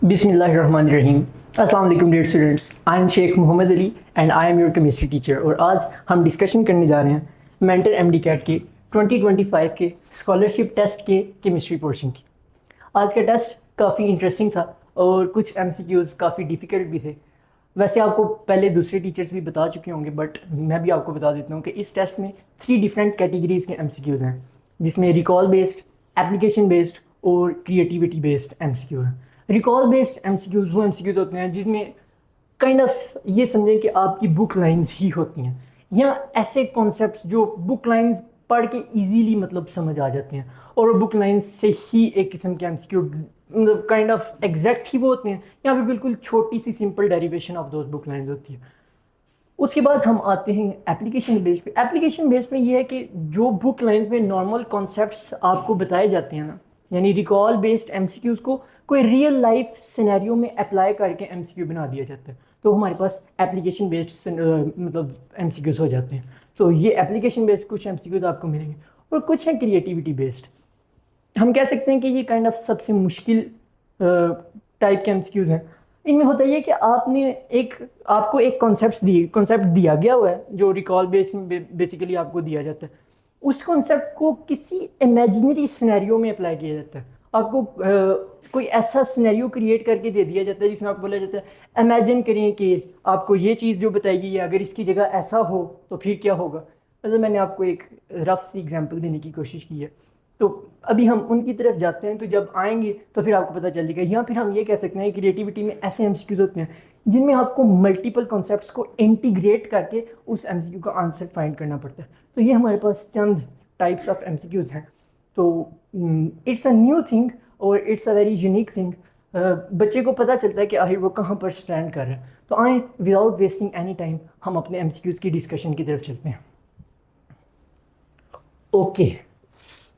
बिस्मिल्लाहिर्रहमानिर्रहीम। अस्सलाम वालेकुम dear students, I am Sheikh Mohammad Ali and I am your chemistry teacher. और आज हम डिस्कशन करने जा रहे हैं मेंटर एमडी कैट के 2025 के स्कॉलरशिप टेस्ट के केमिस्ट्री पोर्शन की। आज का टेस्ट काफ़ी इंटरेस्टिंग था और कुछ एमसीक्यूज़ काफ़ी डिफ़िकल्ट भी थे। वैसे आपको पहले दूसरे टीचर्स भी बता चुके होंगे, बट मैं भी आपको बता देता हूँ कि इस टेस्ट में 3 डिफरेंट कैटेगरीज़ के एमसीक्यूज़ हैं, जिसमें रिकॉल बेस्ड, एप्लीकेशन बेस्ड और क्रिएटिविटी बेस्ड एमसीक्यू हैं। रिकॉल बेस्ड एमसीक्यूज़ वो एमसीक्यूज़ होते हैं जिसमें काइंड ऑफ ये समझें कि आपकी बुक लाइंस ही होती हैं, या ऐसे कॉन्सेप्ट्स जो बुक लाइंस पढ़ के इजीली मतलब समझ आ जाते हैं, और बुक लाइंस से ही एक किस्म के एमसीक्यू मतलब काइंड ऑफ एग्जैक्ट ही वो होते हैं, या फिर बिल्कुल छोटी सी simple derivation of those book lines होती है। उसके बाद हम आते हैं एप्लीकेशन बेस्ड पे। एप्लीकेशन बेस्ड में ये है कि जो बुक लाइन में नॉर्मल कॉन्सेप्ट्स आपको बताए जाते हैं ना, यानी रिकॉल बेस्ड एमसीक्यूज़ को कोई रियल लाइफ सिनेरियो में अप्लाई करके एमसीक्यू बना दिया जाता है, तो हमारे पास एप्लीकेशन बेस्ड मतलब एमसीक्यूज़ हो जाते हैं। तो ये एप्लीकेशन बेस्ड कुछ एमसीक्यूज़ आपको मिलेंगे, और कुछ हैं क्रिएटिविटी बेस्ड। हम कह सकते हैं कि ये काइंड ऑफ सबसे मुश्किल टाइप के एमसीक्यूज़ हैं। इनमें होता ये कि आपको एक कॉन्सेप्ट दिया गया हुआ है, जो रिकॉल बेस में बेसिकली आपको दिया जाता है। उस कॉन्सेप्ट को किसी इमेजिनरी सिनेरियो में अप्लाई किया जाता है। आपको कोई ऐसा सिनेरियो क्रिएट करके दे दिया जाता है जिसमें आपको बोला जाता है इमेजिन करिए कि आपको ये चीज़ जो बताई गई है, अगर इसकी जगह ऐसा हो तो फिर क्या होगा। मतलब मैंने आपको एक रफ सी एग्जांपल देने की कोशिश की है। तो अभी हम उनकी तरफ जाते हैं, तो जब आएंगे तो फिर आपको पता चल जाएगा। या फिर हम ये कह सकते हैं क्रिएटिविटी में ऐसे एमसीक्यूज होते हैं जिनमें आपको मल्टीपल कॉन्सेप्ट्स को इंटीग्रेट करके उस एमसीक्यू का आंसर फाइंड करना पड़ता है। तो ये हमारे पास चंद टाइप्स ऑफ एमसीक्यूज हैं। तो इट्स अ न्यू थिंग और it's a very unique thing. बच्चे को पता चलता है कि आखिर वो कहाँ पर स्टैंड कर रहा है। तो आए विदाउट वेस्टिंग एनी टाइम हम अपने एमसीक्यूज की डिस्कशन की तरफ चलते हैं। ओके,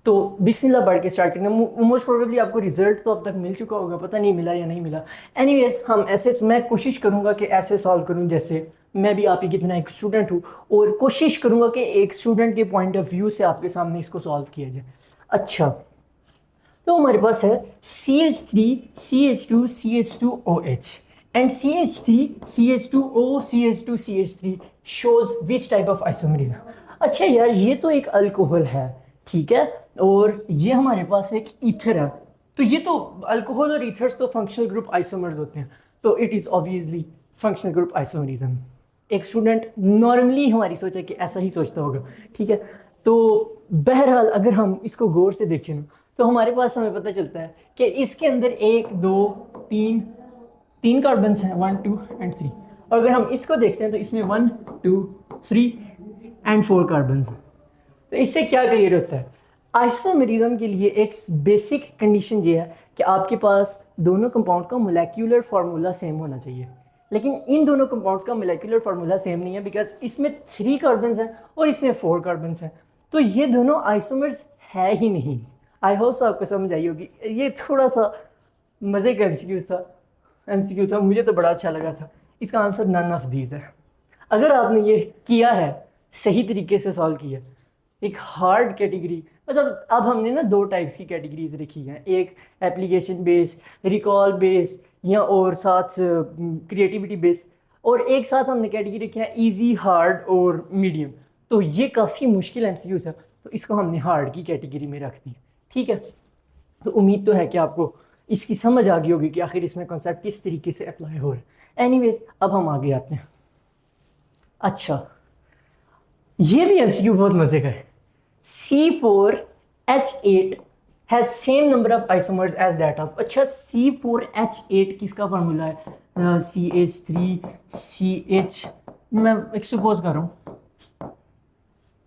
तो बिस्मिल्लाह पढ़ के स्टार्ट करना। मोस्ट प्रोबेबली आपको रिजल्ट तो अब तक मिल चुका होगा, पता नहीं मिला या नहीं मिला। एनीवेज हम ऐसे, मैं कोशिश करूंगा कि ऐसे सॉल्व करूं जैसे मैं भी आप ही कितना एक स्टूडेंट हूं, और कोशिश करूंगा कि एक स्टूडेंट के पॉइंट ऑफ व्यू से आपके सामने इसको सॉल्व किया जाए। अच्छा, तो हमारे पास है CH3 CH2 CH2OH and CH3 CH2O CH2 CH3 shows which type of isomerism। अच्छा यार, ये तो एक अल्कोहल है, ठीक है, और ये हमारे पास एक ईथर है। तो ये तो अल्कोहल और ईथर्स तो फंक्शनल ग्रुप आइसोमर्स होते हैं, तो it is obviously functional group isomerism. एक स्टूडेंट नॉर्मली हमारी सोच है कि ऐसा ही सोचता होगा, ठीक है। तो बहरहाल अगर हम इसको गौर से देखें ना, तो हमारे पास हमें पता चलता है कि इसके अंदर 1 2 3 तीन कार्बन्स हैं, 1 2 एंड 3। और अगर हम इसको देखते हैं तो इसमें 1 2 3 एंड 4 कार्बन्स हैं। तो इससे क्या क्लियर होता है, आइसोमेरिज्म के लिए एक बेसिक कंडीशन ये है कि आपके पास दोनों कंपाउंड का मोलेक्युलर फार्मूला सेम होना चाहिए। लेकिन इन दोनों कंपाउंड्स का मोलेक्युलर फार्मूला सेम नहीं है, बिकॉज इसमें 3 कार्बन्स हैं और इसमें 4 कार्बन्स हैं। तो ये दोनों आइसोमर्स है ही नहीं। आई होप आपको समझ आई होगी। ये थोड़ा सा मज़े का एमसीक्यू था, मुझे तो बड़ा अच्छा लगा था। इसका आंसर नन ऑफ दीज है। अगर आपने ये किया है, सही तरीके से सॉल्व किया, एक हार्ड कैटेगरी, मतलब अब हमने ना 2 टाइप्स की कैटेगरीज रखी हैं, एक एप्लीकेशन बेस्ड रिकॉल बेस्ड या और साथ क्रिएटिविटी बेस्ड, और एक साथ हमने कैटेगरी रखी है इजी, हार्ड और मीडियम। तो ये काफ़ी मुश्किल एमसीक्यू था, तो इसको हमने हार्ड की कैटेगरी में रख दी, ठीक है। तो उम्मीद तो है कि आपको इसकी समझ आ गई होगी कि आखिर इसमें कॉन्सेप्ट किस तरीके से अप्लाई हो रहा है। एनीवेज, अब हम आगे आते हैं। अच्छा, ये भी एमसीक्यू बहुत मजे का है। C4H8 has same number of isomers as that of. अच्छा, C4H8 किसका फार्मूला है? CH3CH, मैं एक सपोज कर रहा हूँ,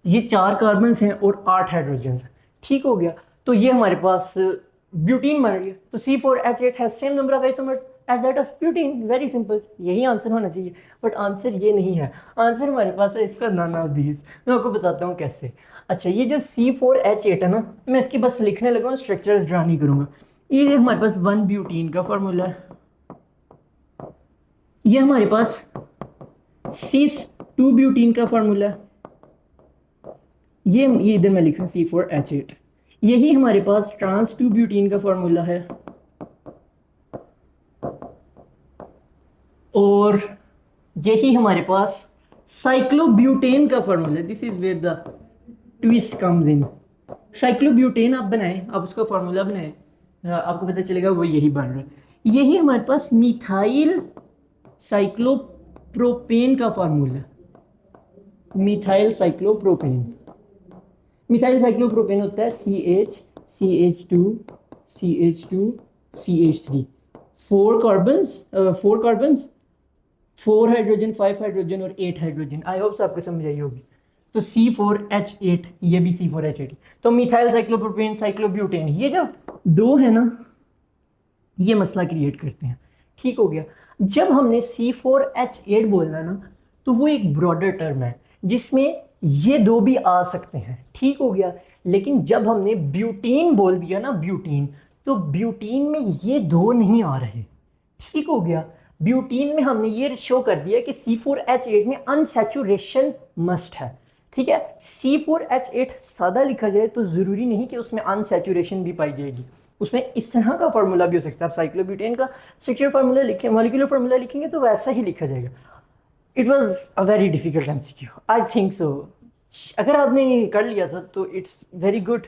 ये 4 कार्बन हैं और 8 हाइड्रोजन हैं, ठीक हो गया। तो ये हमारे पास ब्यूटीन बन रही है। तो C4H8 has same number of isomers as that of butene. Very simple, यही आंसर होना चाहिए, बट आंसर ये नहीं है। आंसर हमारे पास है इसका नन ऑफ दीज। मैं आपको बताता हूँ कैसे। अच्छा, ये जो C4H8 है ना, मैं इसके बस लिखने लगा, स्ट्रक्चर्स ड्रा नहीं करूँगा। ये हमारे पास 1 ब्यूटीन का फॉर्मूला है। ये हमारे पास C2 ब्यूटीन का फॉर्मूला है। ये इधर मैं लिख रहा हूँ C4H8। यही हमारे पास ट्रांस 2 ब्यूटीन का फॉर्मूला है। और यही हमारे पास साइक्लोब्यूटेन का फॉर्मूला है। This is where the twist comes in. Cyclobutane आप बनाएं, आप उसका फॉर्मूला बनाएं, आपको पता चलेगा वो यही बन रहा है। यही हमारे पास मिथाइल साइक्लोप्रोपेन का फॉर्मूला है। मिथाइल साइक्लोप्रोपेन, मिथाइल साइक्लोप्रोपेन होता है CH2CH2CH3, four carbons, 4 hydrogen, 5 hydrogen और 8 हाइड्रोजन। आई होप आपको समझ आई होगी। तो C4H8, ये भी C4H8। तो मिथाइल साइक्लोप्रोपेन, साइक्लोब्यूटेन, ये जो दो है ना, ये मसला क्रिएट करते हैं। ठीक हो गया। जब हमने C4H8 बोलना ना, तो वो एक ब्रॉडर टर्म है जिसमें ये दो भी आ सकते हैं। ठीक हो गया। लेकिन जब हमने ब्यूटीन बोल दिया ना, ब्यूटीन, तो ब्यूटीन में ये दो नहीं आ रहे। ठीक हो गया। ब्यूटीन में हमने ये शो कर दिया कि C4H8 में अनसैचुरेशन मस्ट है। ठीक है। C4H8 सादा लिखा जाए तो जरूरी नहीं कि उसमें अनसैचुरेशन भी पाई जाएगी, उसमें इस तरह का फॉर्मूला भी हो सकता है। आप साइक्लोब्यूटेन का स्ट्रक्चरल फार्मूला लिखें, मॉलिक्यूलर फार्मूला लिखेंगे तो वैसा ही लिखा जाएगा। It was a very difficult MCQ, I think so. अगर आपने कर लिया था तो इट्स वेरी गुड,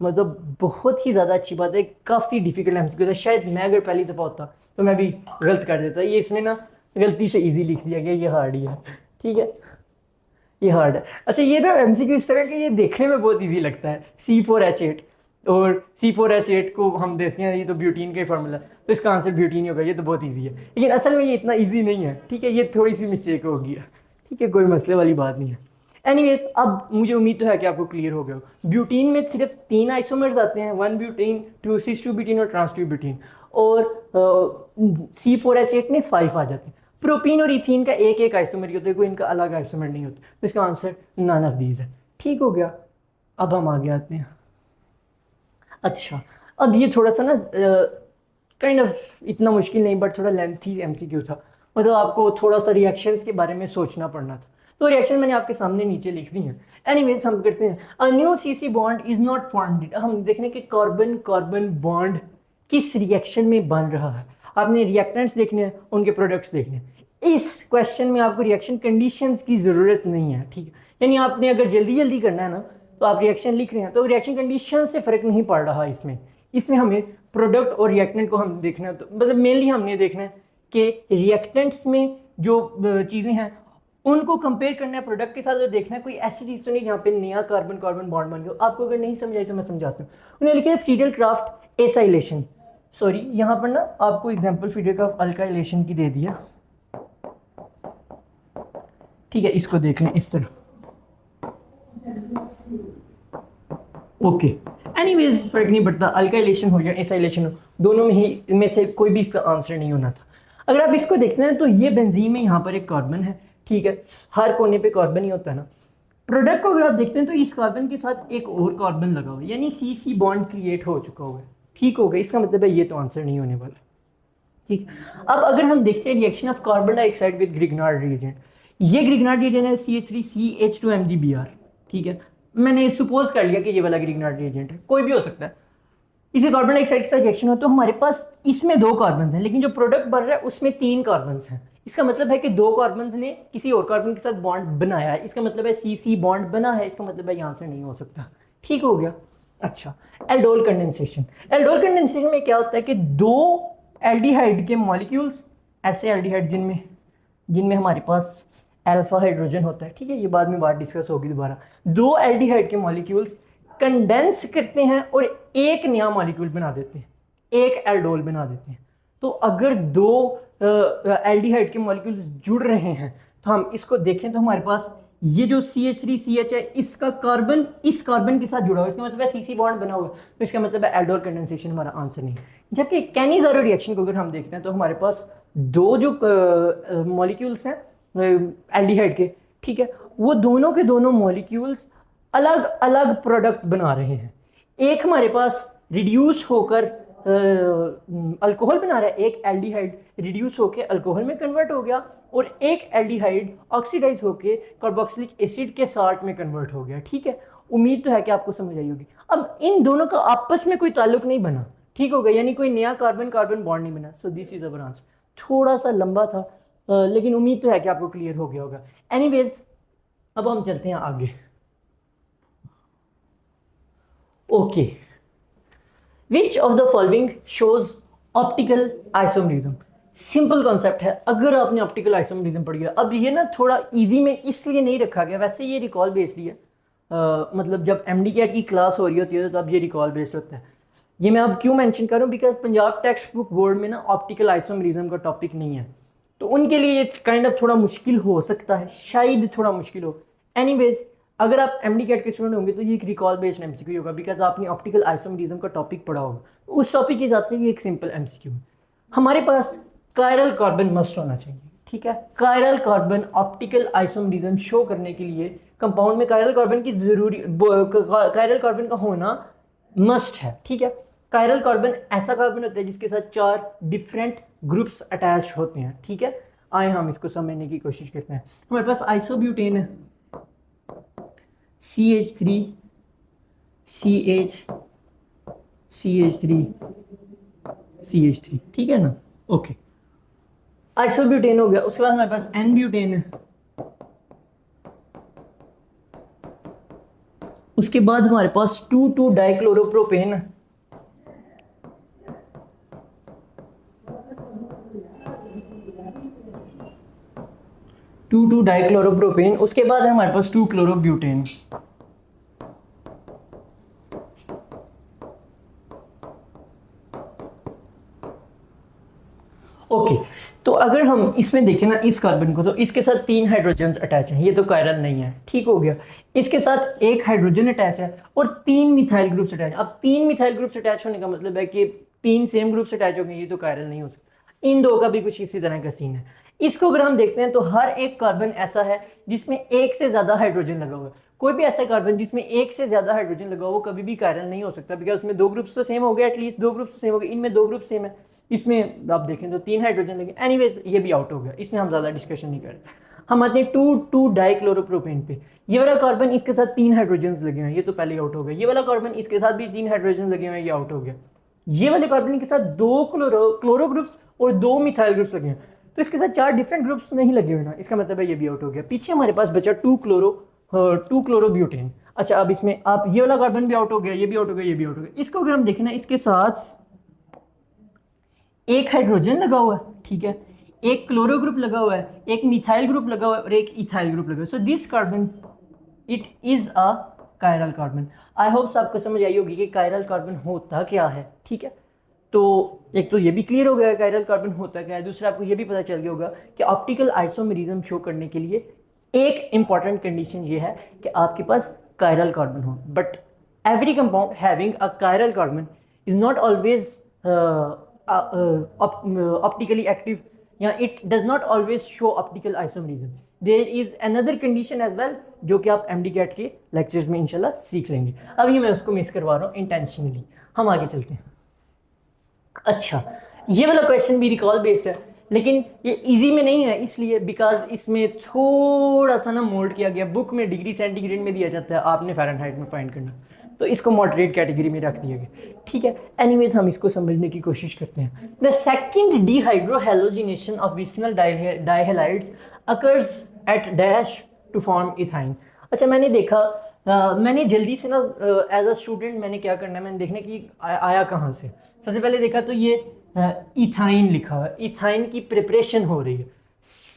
मतलब बहुत ही ज़्यादा अच्छी बात है। काफ़ी डिफिकल्ट MCQ था। शायद मैं अगर पहली दफ़ा होता तो मैं भी गलत कर देता। ये इसमें ना गलती से इजी लिख दिया गया, ये हार्ड ही है। ठीक है, ये हार्ड है। अच्छा, ये ना MCQ इस तरह के ये देखने में बहुत इजी लगता है। C4H8, और C4H8 को हम देखते हैं ये तो ब्यूटीन का ही फार्मूला, तो इसका आंसर ब्यूटीन ही होगा। ये तो बहुत इजी है, लेकिन असल में ये इतना इजी नहीं है। ठीक है, ये थोड़ी सी मिस्टेक हो गई है। ठीक है, कोई मसले वाली बात नहीं है। एनीवेज, अब मुझे उम्मीद तो है कि आपको क्लियर हो गया हो। ब्यूटीन में सिर्फ 3 आइसोमर्स आते हैं, 1 ब्यूटीन, 2 सिस 2 ब्यूटीन और ट्रांस 2 ब्यूटीन, और C4H8 में 5 आ जाते हैं। प्रोपीन और इथीन का एक एक आइसोमर ही होता है, कोई इनका अलग आइसोमर नहीं होता। तो इसका आंसर नन ऑफ दीज है। ठीक हो गया। अब हम आगे आते हैं। अच्छा, अब ये थोड़ा सा ना काइंड ऑफ इतना मुश्किल नहीं, बट थोड़ा लेंथी MCQ था। मतलब आपको थोड़ा सा रिएक्शंस के बारे में सोचना पड़ना था। तो रिएक्शन मैंने आपके सामने नीचे लिख दी है। एनीवेज, हम करते हैं। A new CC bond is not formed. हम देखने के कार्बन कार्बन बॉन्ड किस रिएक्शन में बन रहा है। आपने रिएक्टेंट्स देखने हैं, उनके प्रोडक्ट्स देखने हैं। इस क्वेश्चन में आपको रिएक्शन कंडीशंस की ज़रूरत नहीं है। ठीक है, यानी आपने अगर जल्दी जल्दी करना है ना, तो आप रिएक्शन लिख रहे हैं तो रिएक्शन कंडीशन से फ़र्क नहीं पड़ रहा इसमें। इसमें हमें प्रोडक्ट और रिएक्टेंट को हम देखना है। तो मतलब मेनली हमने देखना है कि रिएक्टेंट्स में जो चीज़ें हैं उनको कंपेयर करना है प्रोडक्ट के साथ, और देखना है कोई ऐसी चीज़ तो नहीं जहाँ पे नया कार्बन कार्बन बॉन्ड बन गया। आपको अगर नहीं समझ आई तो मैं समझाता हूँ। उन्हें लिखा है फ्रीडल क्राफ्ट एसाइलेशन। सॉरी, यहाँ पर ना आपको एग्जाम्पल फ्रीडल क्राफ्ट अल्काइलेशन की दे दिया। ठीक है, इसको देख लें इस तरह। ओके, एनीवेज फर्क नहीं पड़ता, अल्काइलेशन हो या एसाइलेशन हो, दोनों में ही में से कोई भी इसका आंसर नहीं होना था। अगर आप इसको देखते हैं तो ये बेंजीन में यहाँ पर एक कार्बन है। ठीक है, हर कोने पे कार्बन ही होता है ना। प्रोडक्ट को अगर आप देखते हैं तो इस कार्बन के साथ एक और कार्बन लगा हुआ है, यानी CC बॉन्ड क्रिएट हो चुका हुआ है। ठीक हो गया, इसका मतलब है ये तो आंसर नहीं होने वाला। ठीक, अब अगर हम देखते हैं reaction of carbon dioxide with Grignard reagent, ये ग्रिग्नार्ड रिएजेंट है CH3CH2MgBr। ठीक है, मैंने सपोज कर लिया कि ये वाला ग्रिग्नार्ड रिएजेंट है, कोई भी हो सकता है। इसे कार्बन डाइऑक्साइड के साथ रिएक्शन हो तो हमारे पास इसमें 2 कार्बन हैं, लेकिन जो प्रोडक्ट बन रहा है उसमें 3 कार्बन हैं। इसका मतलब है कि 2 कार्बन ने किसी और कार्बन के साथ बॉन्ड बनाया है। इसका मतलब है CC बॉन्ड बना है। इसका मतलब है यहाँ से नहीं हो सकता। ठीक हो गया। अच्छा, एल्डोल कंडेंसेशन। एल्डोल कंडेंसेशन में क्या होता है कि 2 एल्डिहाइड के मॉलिक्यूल्स, ऐसे एल्डिहाइड जिनमें हमारे पास अल्फा हाइड्रोजन होता है। ठीक है, ये बाद में बात डिस्कस होगी दोबारा। 2 एल्डिहाइड के मॉलिक्यूल्स कंडेंस करते हैं और एक नया मॉलिक्यूल बना देते हैं, एक एल्डोल बना देते हैं। तो अगर 2 एल्डिहाइड के मॉलिक्यूल्स जुड़ रहे हैं तो हम इसको देखें तो हमारे पास ये जो CH3CH है, इसका कार्बन इस कार्बन के साथ जुड़ा हुआ है, इसका मतलब है CC बॉन्ड बना हुआ है। तो इसका मतलब है एल्डोल कंडेंसेशन हमारा आंसर नहीं। जबकि कैनिज़ारो रिएक्शन को अगर हम देखते हैं तो हमारे पास 2 जो मॉलिक्यूल्स हैं एल्डिहाइड के, ठीक है, वो दोनों के दोनों मॉलिक्यूल्स अलग अलग प्रोडक्ट बना रहे हैं। एक हमारे पास रिड्यूस होकर अल्कोहल बना रहा है, एक एल्डिहाइड रिड्यूस होकर अल्कोहल में कन्वर्ट हो गया, और एक एल्डिहाइड ऑक्सीडाइज होकर कार्बोक्सिलिक एसिड के साल्ट में कन्वर्ट हो गया। ठीक है, उम्मीद तो है कि आपको समझ आई होगी। अब इन दोनों का आपस में कोई ताल्लुक नहीं बना। ठीक हो गया, यानी कोई नया कार्बन कार्बन बॉन्ड नहीं बना। So this is our answer. थोड़ा सा लंबा था, लेकिन उम्मीद तो है कि आपको क्लियर हो गया होगा। एनीवेज अब हम चलते हैं आगे। Okay, which of the following shows optical isomerism. Simple concept है, अगर आपने ऑप्टिकल आइसोमरिज्म पढ़ गया। अब ये ना थोड़ा इजी में इसलिए नहीं रखा गया, वैसे ये रिकॉल बेस्ड ही है। मतलब जब एमडी कैट की क्लास हो रही होती है तो तब ये रिकॉल बेस्ड होता है। ये मैं अब क्यों मेंशन कर रहा हूँ, because Punjab text book board में ना ऑप्टिकल आइसोमरिज्म का टॉपिक नहीं है, तो उनके लिए ये काइंड ऑफ थोड़ा मुश्किल हो सकता है, शायद थोड़ा मुश्किल हो। एनीवेज अगर आप एमडी कैट के स्टूडेंट होंगे तो ये एक रिकॉल बेस्ड एमसीक्यू होगा, बिकॉज आपने ऑप्टिकल आइसोमरिज्म का टॉपिक पढ़ा होगा, तो उस टॉपिक के हिसाब से ये एक सिंपल एमसीक्यू है। हमारे पास कायरल कार्बन मस्ट होना चाहिए, ठीक है। Chiral carbon optical isomerism show करने के लिए कंपाउंड में कायरल कार्बन की जरूरी कायरल कार्बन का होना मस्ट है, ठीक है। कायरल कार्बन ऐसा कार्बन होता है जिसके साथ 4 डिफरेंट ग्रुप्स अटैच होते हैं, ठीक है। आए हम इसको समझने की कोशिश करते हैं। हमारे पास आइसोब्यूटेन है, CH3 CH CH3 CH3, ठीक है ना। ओके, आइसोब्यूटेन हो गया। उसके बाद हमारे पास एन ब्यूटेन है, उसके बाद हमारे पास 2,2 डाइक्लोरोप्रोपेन है, डाइक्लोरोप्रोपेन। उसके बाद है हमारे पास 2 क्लोरोब्यूटेन। ओके, तो अगर हम इसमें देखें ना इस कार्बन को, तो इसके साथ 3 हाइड्रोजन अटैच हैं, ये तो कायरल नहीं है, ठीक हो गया। इसके साथ 1 हाइड्रोजन अटैच है और 3 मिथाइल ग्रुप्स अटैच। अब 3 मिथाइल ग्रुप्स अटैच होने का मतलब है कि 3 सेम ग्रुप्स अटैच हो गए, ये तो कायरल नहीं हो सकता। इन दो का भी कुछ इसी तरह का सीन है। इसको अगर हम देखते हैं तो हर एक कार्बन ऐसा है जिसमें एक से ज्यादा हाइड्रोजन लगा हुआ है। कोई भी ऐसा कार्बन जिसमें एक से ज्यादा हाइड्रोजन लगा हुआ वो कभी भी कायरल नहीं हो सकता, बिकॉज उसमें 2 ग्रुप्स तो सेम हो गए, एटलीस्ट 2 ग्रुप्स तो सेम हो गए। इनमें 2 ग्रुप सेम है, इसमें आप देखें तो 3 हाइड्रोजन लगे। एनीवेज ये भी आउट हो गया, इसमें हम ज्यादा डिस्कशन नहीं कर रहे। हम आते हैं 2,2 डाइक्लोरोप्रोपेन पे। ये वाला कार्बन इसके साथ 3 हाइड्रोजन लगे हुए हैं, ये तो पहले आउट हो गया। ये वाला कार्बन इसके साथ भी 3 हाइड्रोजन लगे हुए हैं, ये आउट हो गया। ये वाले कार्बन के साथ 2 क्लोरो ग्रुप्स और 2 मिथाइल ग्रुप्स लगे हैं, तो इसके साथ 4 डिफरेंट ग्रुप्स नहीं लगे हुए ना, इसका मतलब है ये भी आउट हो गया। पीछे हमारे पास बचा 2 क्लोरोब्यूटेन। अच्छा, अब इसमें आप ये वाला कार्बन भी आउट हो गया, ये भी आउट हो गया, ये भी आउट हो गया। इसको अगर हम देखें ना, इसके साथ 1 हाइड्रोजन लगा हुआ है, ठीक है, 1 क्लोरो ग्रुप लगा हुआ है, 1 मिथाइल ग्रुप लगा हुआ है और 1 इथाइल ग्रुप लगा हुआ है। So this carbon it is a chiral carbon. I hope आपको समझ आई होगी कि कायरल कार्बन होता क्या है, ठीक है। तो एक तो ये भी क्लियर हो गया है कायरल कार्बन होता क्या है। दूसरा, आपको ये भी पता चल गया होगा कि ऑप्टिकल आइसोमेरिज्म शो करने के लिए एक इंपॉर्टेंट कंडीशन ये है कि आपके पास कायरल कार्बन हो। But every compound having a chiral carbon is not always optically active, या it does not always show optical isomerism. There is another condition as well, जो कि आप एमडी कैट के लेक्चर्स में इंशाल्लाह सीख लेंगे। अभी मैं उसको मिस करवा रहा हूँ इंटेंशनली। हम आगे चलते हैं। अच्छा, ये वाला क्वेश्चन भी रिकॉल बेस्ड है, लेकिन ये इजी में नहीं है, इसलिए बिकॉज इसमें थोड़ा सा ना मोल्ड किया गया। बुक में डिग्री सेंटीग्रेड में दिया जाता है, आपने फ़ारेनहाइट में फाइंड करना, तो इसको मॉडरेट कैटेगरी में रख दिया गया, ठीक है। एनीवेज हम इसको समझने की कोशिश करते हैं। The second dehydrohalogenation of vicinal dihalides occurs at dash to form ethyne. अच्छा, मैंने देखा मैंने जल्दी से ना एज अ स्टूडेंट मैंने क्या करना है, मैंने देखने की आया कहाँ से। सबसे पहले देखा तो ये इथाइन लिखा हुआ है, इथाइन की प्रिपरेशन हो रही है।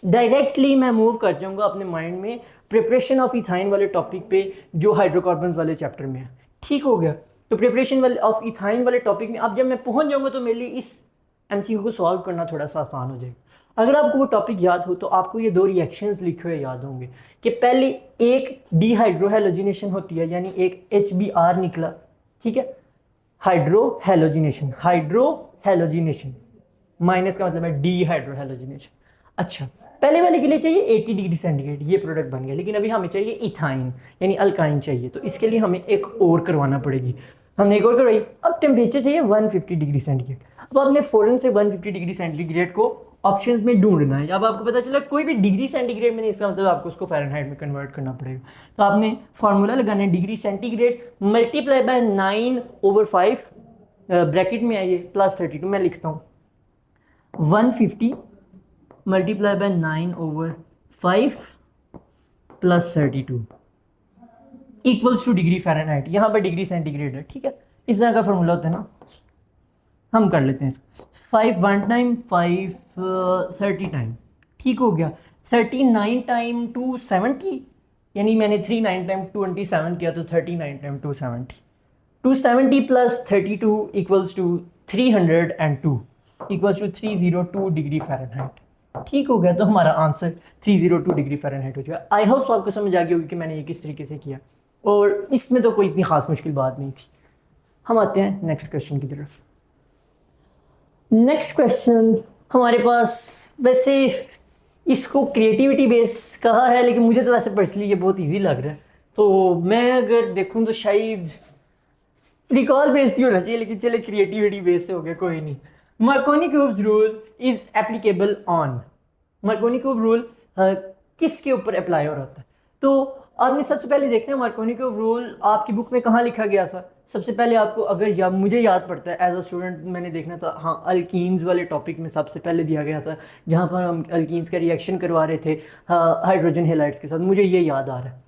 डायरेक्टली मैं मूव कर जाऊंगा अपने माइंड में प्रिपरेशन ऑफ इथाइन वाले टॉपिक पे, जो हाइड्रोकार्बन वाले चैप्टर में है, ठीक हो गया। तो प्रिपरेशन वाले ऑफ इथाइन वाले टॉपिक में अब जब मैं पहुंच जाऊंगा तो मेरे लिए इस एमसीक्यू को सॉल्व करना थोड़ा सा आसान हो जाएगा। अगर आपको वो टॉपिक याद हो तो आपको ये 2 रिएक्शंस लिखे हुए याद होंगे कि पहले एक डिहाइड्रोहेलोजिनेशन होती है, यानी एक HBr निकला, ठीक है, हाइड्रोहेलोजिनेशन माइनस का मतलब है डीहाइड्रोहेलोजिनेशन। अच्छा, पहले वाले के लिए चाहिए 80 डिग्री सेंटीग्रेड, ये प्रोडक्ट बन गया, लेकिन अभी हमें चाहिए इथाइन यानी अल्काइन चाहिए, तो इसके लिए हमें एक और करवाना पड़ेगी। हमने एक और करवाई। अब टेम्परेचर चाहिए 150 डिग्री सेंटीग्रेड। अब आपने फ़ौरन से 150 डिग्री सेंटीग्रेड को ऑप्शंस में ढूंढना है। अब आपको पता चला कोई भी डिग्री सेंटीग्रेड में नहीं, इसका मतलब आपको उसको फ़ारेनहाइट में कन्वर्ट करना पड़ेगा। तो आपने फार्मूला लगाना है degree centigrade multiply by 9/5 bracket में आइए +32। मैं लिखता हूँ 150 multiply by 9/5 plus 32 equals two degree Fahrenheit. यहाँ पर डिग्री सेंटीग्रेड है, ठीक है। इस तरह का फॉर्मूला होता है ना, हम कर लेते हैं इसको। 5 1 टाइम 5 30 टाइम, ठीक हो गया। 39 टाइम 270, यानी मैंने 39 टाइम 27 किया तो 39 time 270। 270 plus 32 equals to 302 equals to 302 degree Fahrenheit, ठीक हो गया। तो हमारा आंसर 302 डिग्री फ़ारेनहाइट हो जाएगा। आई होप आपको समझ आ गई होगी कि मैंने ये किस तरीके से किया, और इसमें तो कोई इतनी खास मुश्किल बात नहीं थी। हम आते हैं नेक्स्ट क्वेश्चन की तरफ। नेक्स्ट क्वेश्चन हमारे पास, वैसे इसको क्रिएटिविटी बेस कहा है, लेकिन मुझे तो वैसे पर्सनली ये बहुत इजी लग रहा है, तो मैं अगर देखूं तो शायद रिकॉल बेस्ड ही होना चाहिए, लेकिन चले क्रिएटिविटी बेस्ड हो गया, कोई नहीं। Markovnikov-cubes rule is applicable on, Markovnikov-cube rule किसके ऊपर अप्लाई हो रहा होता है? तो आपने सबसे पहले देखना है मार्कोनी-क्यूब रूल आपकी बुक में कहाँ लिखा गया था। सबसे पहले आपको, अगर मुझे याद पड़ता है एज अ स्टूडेंट मैंने देखना था, हाँ, अल्कीन्स वाले टॉपिक में सबसे पहले दिया गया था, जहाँ पर हम अल्कीन्स का रिएक्शन करवा रहे थे हाइड्रोजन हेलाइड्स के साथ, मुझे ये याद आ रहा है।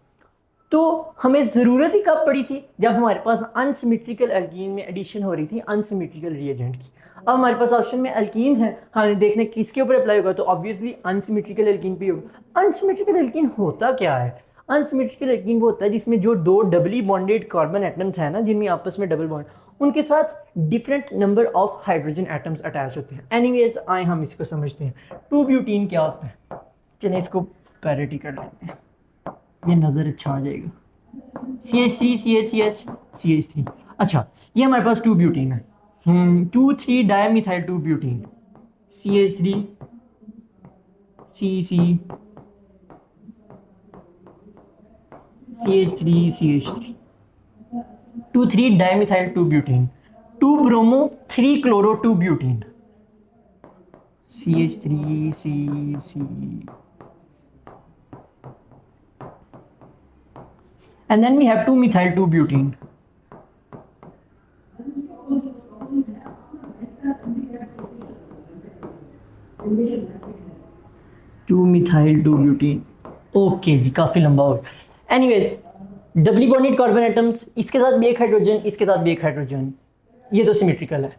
तो हमें ज़रूरत ही कब पड़ी थी? जब हमारे पास अनसिमेट्रिकल अल्कीन में एडिशन हो रही थी अनसिमेट्रिकल रिएजेंट की। अब हमारे पास ऑप्शन में अल्कीन्स हैं, हमें देखने किसके ऊपर अप्लाई होगा, तो ऑब्वियसली अनसिमेट्रिकल अल्कीन पे होगा। अनसिमेट्रिकल अल्कीन होता क्या है? अनसिमेट्रिकल अल्कीन वो होता है जिसमें जो दो डबली बॉन्डेड कार्बन एटम्स हैं ना, जिनमें आपस में डबल बॉन्ड, उनके साथ different number of hydrogen atoms attach होते हैं। एनीवेज आए हम इसको समझते हैं। 2-ब्यूटीन क्या होता है? चलिए इसको पैरिटी कर लेते हैं, ये नज़र अच्छा आ जाएगा। CH3 CH CH3। अच्छा, ये हमारे पास 2-ब्यूटीन है। 2,3 dimethyl two butene, CH3 CC CH3 CH3, 2,3 dimethyl two butene, 2 bromo 3 chloro two butene, CH3 CC, and then we have 2-methyl 2-butene. 2-methyl 2-butene, okay जी, काफ़ी लंबा हो गया। Anyways, doubly bonded carbon atoms, इसके साथ भी एक हाइड्रोजन, इसके साथ भी एक हाइड्रोजन, ये तो सिमेट्रिकल है।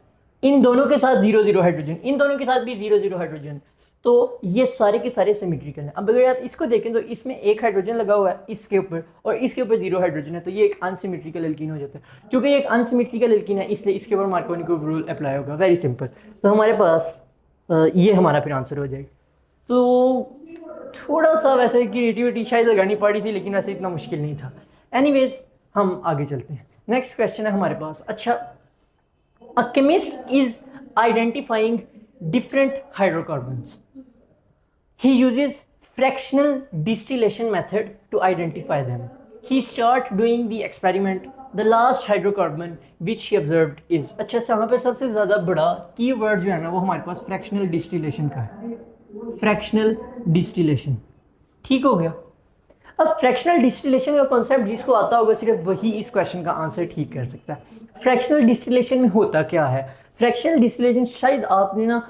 इन दोनों के साथ 0-0 हाइड्रोजन, इन दोनों के साथ भी 0-0 हाइड्रोजन, तो ये सारे के सारे सिमेट्रिकल हैं। अब अगर आप इसको देखें तो इसमें एक हाइड्रोजन लगा हुआ है इसके ऊपर, और इसके ऊपर 0 हाइड्रोजन है, तो ये एक अनसिमेट्रिकल एल्कीन हो जाता है। क्योंकि ये एक अनसिमेट्रिकल एल्कीन है, इसलिए इसके ऊपर मार्कोनी-क्यूब रूल अप्लाई होगा। Very simple. तो हमारे पास ये हमारा फिर आंसर हो जाएगा। तो थोड़ा सा वैसे क्रिएटिविटी शायद लगानी पड़ी थी, लेकिन वैसे इतना मुश्किल नहीं था। एनीवेज, हम आगे चलते हैं। नेक्स्ट क्वेश्चन है हमारे पास। अच्छा, a chemist is identifying different hydrocarbons, he uses fractional distillation method to identify them. He start doing the experiment. The last hydrocarbon which he observed is, अच्छा, यहाँ पर सबसे ज़्यादा बड़ा कीवर्ड जो है ना, वो हमारे पास फ्रैक्शनल डिस्टिलेशन का है। फ्रैक्शनल डिस्टिलेशन, ठीक हो गया। अब फ्रैक्शनल डिस्टिलेशन का कॉन्सेप्ट जिसको आता होगा सिर्फ वही इस क्वेश्चन का आंसर ठीक कर सकता है। फ्रैक्शनल डिस्टिलेशन में होता क्या है? फ्रैक्शनल डिस्टिलेशन शायद आपने ना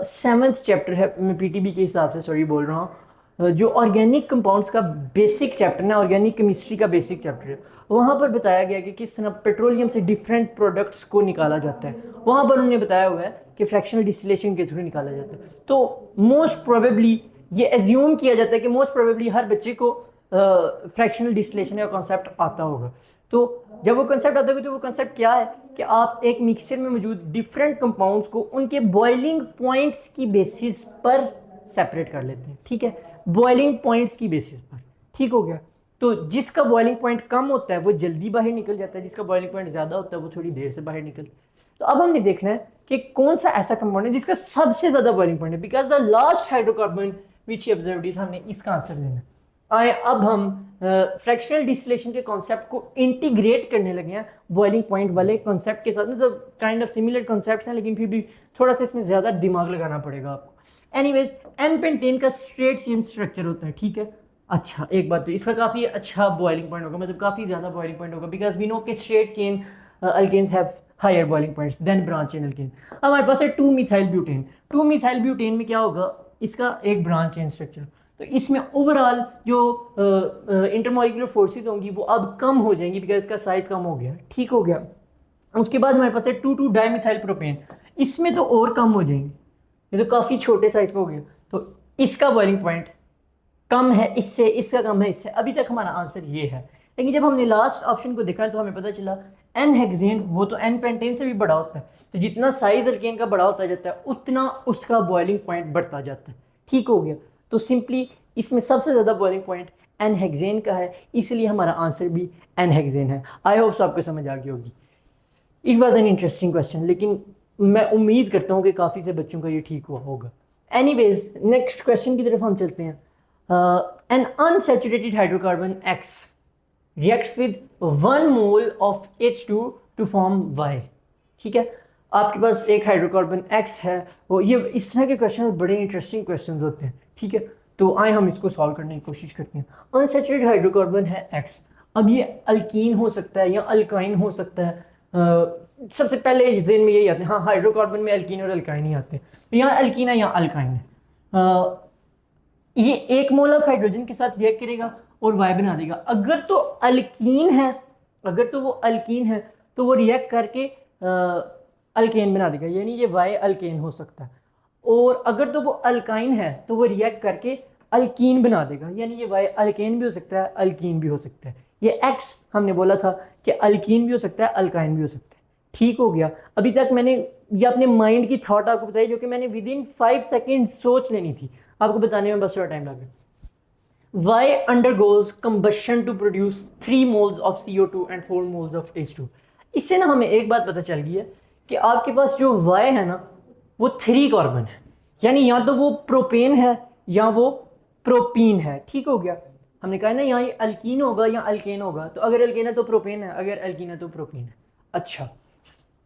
7th चैप्टर है, मैं PTB के हिसाब से सॉरी बोल रहा हूँ, जो ऑर्गेनिक कंपाउंड्स का बेसिक चैप्टर है, ऑर्गेनिक केमिस्ट्री का बेसिक चैप्टर है, वहाँ पर बताया गया कि किस तरह पेट्रोलियम से डिफरेंट प्रोडक्ट्स को निकाला जाता है। वहाँ पर उन्होंने बताया हुआ है कि फ्रैक्शनल डिस्टिलेशन के थ्रू निकाला जाता है। तो मोस्ट प्रोबेबली ये एज्यूम किया जाता है कि मोस्ट प्रोबेबली हर बच्चे को फ्रैक्शनल डिस्टिलेशन का कॉन्सेप्ट आता होगा। तो जब वो कंसेप्ट आता है तो वो कंसेप्ट क्या है कि आप एक मिक्सचर में मौजूद डिफरेंट कंपाउंड्स को उनके बॉइलिंग पॉइंट्स की बेसिस पर सेपरेट कर लेते हैं, ठीक है, बॉइलिंग पॉइंट्स की बेसिस पर, ठीक हो गया। तो जिसका बॉइलिंग पॉइंट कम होता है वो जल्दी बाहर निकल जाता है, जिसका बॉइलिंग पॉइंट ज़्यादा होता है वो थोड़ी देर से बाहर निकलता है। तो अब हमने देखना है कि कौन सा ऐसा कंपाउंड है जिसका सबसे ज़्यादा बॉइलिंग पॉइंट है, because the last hydrocarbon which he observed is, हमने इसका आंसर देना है। आए अब हम फ्रैक्शनल डिस्टिलेशन के कॉन्सेप्ट को इंटीग्रेट करने लगे हैं बॉइलिंग पॉइंट वाले कॉन्सेप्ट के साथ। मतलब काइंड ऑफ सिमिलर कॉन्सेप्ट्स हैं, लेकिन फिर भी थोड़ा सा इसमें ज़्यादा दिमाग लगाना पड़ेगा आपको। एनीवेज, एन पेंटेन का स्ट्रेट चेन स्ट्रक्चर होता है, ठीक है। अच्छा, एक बात तो इसका काफ़ी अच्छा बॉइलिंग पॉइंट होगा, मतलब काफ़ी ज़्यादा बॉइलिंग पॉइंट होगा, बिकॉज वी नो कि straight chain alkanes have higher boiling points than branch chain alkane. अब हमारे पास है 2-मिथाइल ब्यूटेन। 2-मिथाइल ब्यूटेन में क्या होगा, इसका एक ब्रांच चेन स्ट्रक्चर, तो इसमें ओवरऑल जो इंटरमॉलिक्यूलर फोर्सेस होंगी वो अब कम हो जाएंगी बिकॉज इसका साइज कम हो गया, ठीक हो गया। उसके बाद हमारे पास है 2,2 डाइमिथाइल प्रोपेन, इसमें तो और कम हो जाएंगे, ये तो काफ़ी छोटे साइज का हो गया, तो इसका बॉइलिंग पॉइंट कम है इससे, इसका कम है इससे। अभी तक हमारा आंसर ये है, लेकिन जब हमने लास्ट ऑप्शन को देखा तो हमें पता चला एन हेक्सेन वो तो एन पेंटेन से भी बड़ा होता है, तो जितना साइज अल्केन का बड़ा होता जाता है उतना उसका बॉइलिंग पॉइंट बढ़ता जाता है, ठीक हो गया। तो सिंपली इसमें सबसे ज़्यादा बॉइलिंग पॉइंट एन हेक्सेन का है, इसलिए हमारा आंसर भी एन हेक्सेन है। आई होप आपको समझ आ गई होगी। It was an interesting question, लेकिन मैं उम्मीद करता हूँ कि काफ़ी से बच्चों का ये ठीक हुआ होगा। एनीवेज नेक्स्ट क्वेश्चन की तरफ हम चलते हैं। N unsaturated hydrocarbon X reacts with 1 mole of H2 to form Y, ठीक है। आपके पास एक हाइड्रोकार्बन X है, वो ये इस तरह के क्वेश्चन बड़े इंटरेस्टिंग क्वेश्चन होते हैं, ठीक है। तो आए हम इसको सॉल्व करने की कोशिश करते हैं। अनसैचुरेटेड हाइड्रोकार्बन है X, अब ये अल्कीन हो सकता है या अल्काइन हो सकता है। सबसे पहले जेन में यही आते हैं, हाँ हाइड्रोकार्बन में अल्कीन और अल्काइन ही आते हैं, तो यहाँ अल्कीन है या अल्काइन है। ये 1 मोल ऑफ हाइड्रोजन के साथ रिएक्ट करेगा और Y बना देगा। अगर तो अल्कीन है, अगर तो वो अल्कीन है तो वो रिएक्ट करके अल्केन बना देगा, यानी ये Y अल्केन हो सकता है। और अगर तो वो अल्काइन है तो वो रिएक्ट करके अल्कीन बना देगा, यानी ये Y अल्केन भी हो सकता है, अल्कीन भी हो सकता है। ये X हमने बोला था कि अल्कीन भी हो सकता है, अल्काइन भी हो सकता है, ठीक हो गया। अभी तक मैंने ये अपने माइंड की थॉट आपको बताई, जो कि मैंने विद इन 5 सेकेंड सोच लेनी थी, आपको बताने में बस थोड़ा टाइम लगा। Y undergoes combustion to produce 3 moles of CO2 and 4 moles of H2। इससे ना हमें एक बात पता चल गई है कि आपके पास जो Y है ना वो 3 कार्बन है, यानी या तो वो प्रोपेन है या वो प्रोपीन है, ठीक हो गया। हमने कहा ना यहाँ ये अल्कीन होगा या अल्केन होगा, तो अगर अल्केन है तो प्रोपेन है, अगर अल्कीन है तो प्रोपीन है। अच्छा,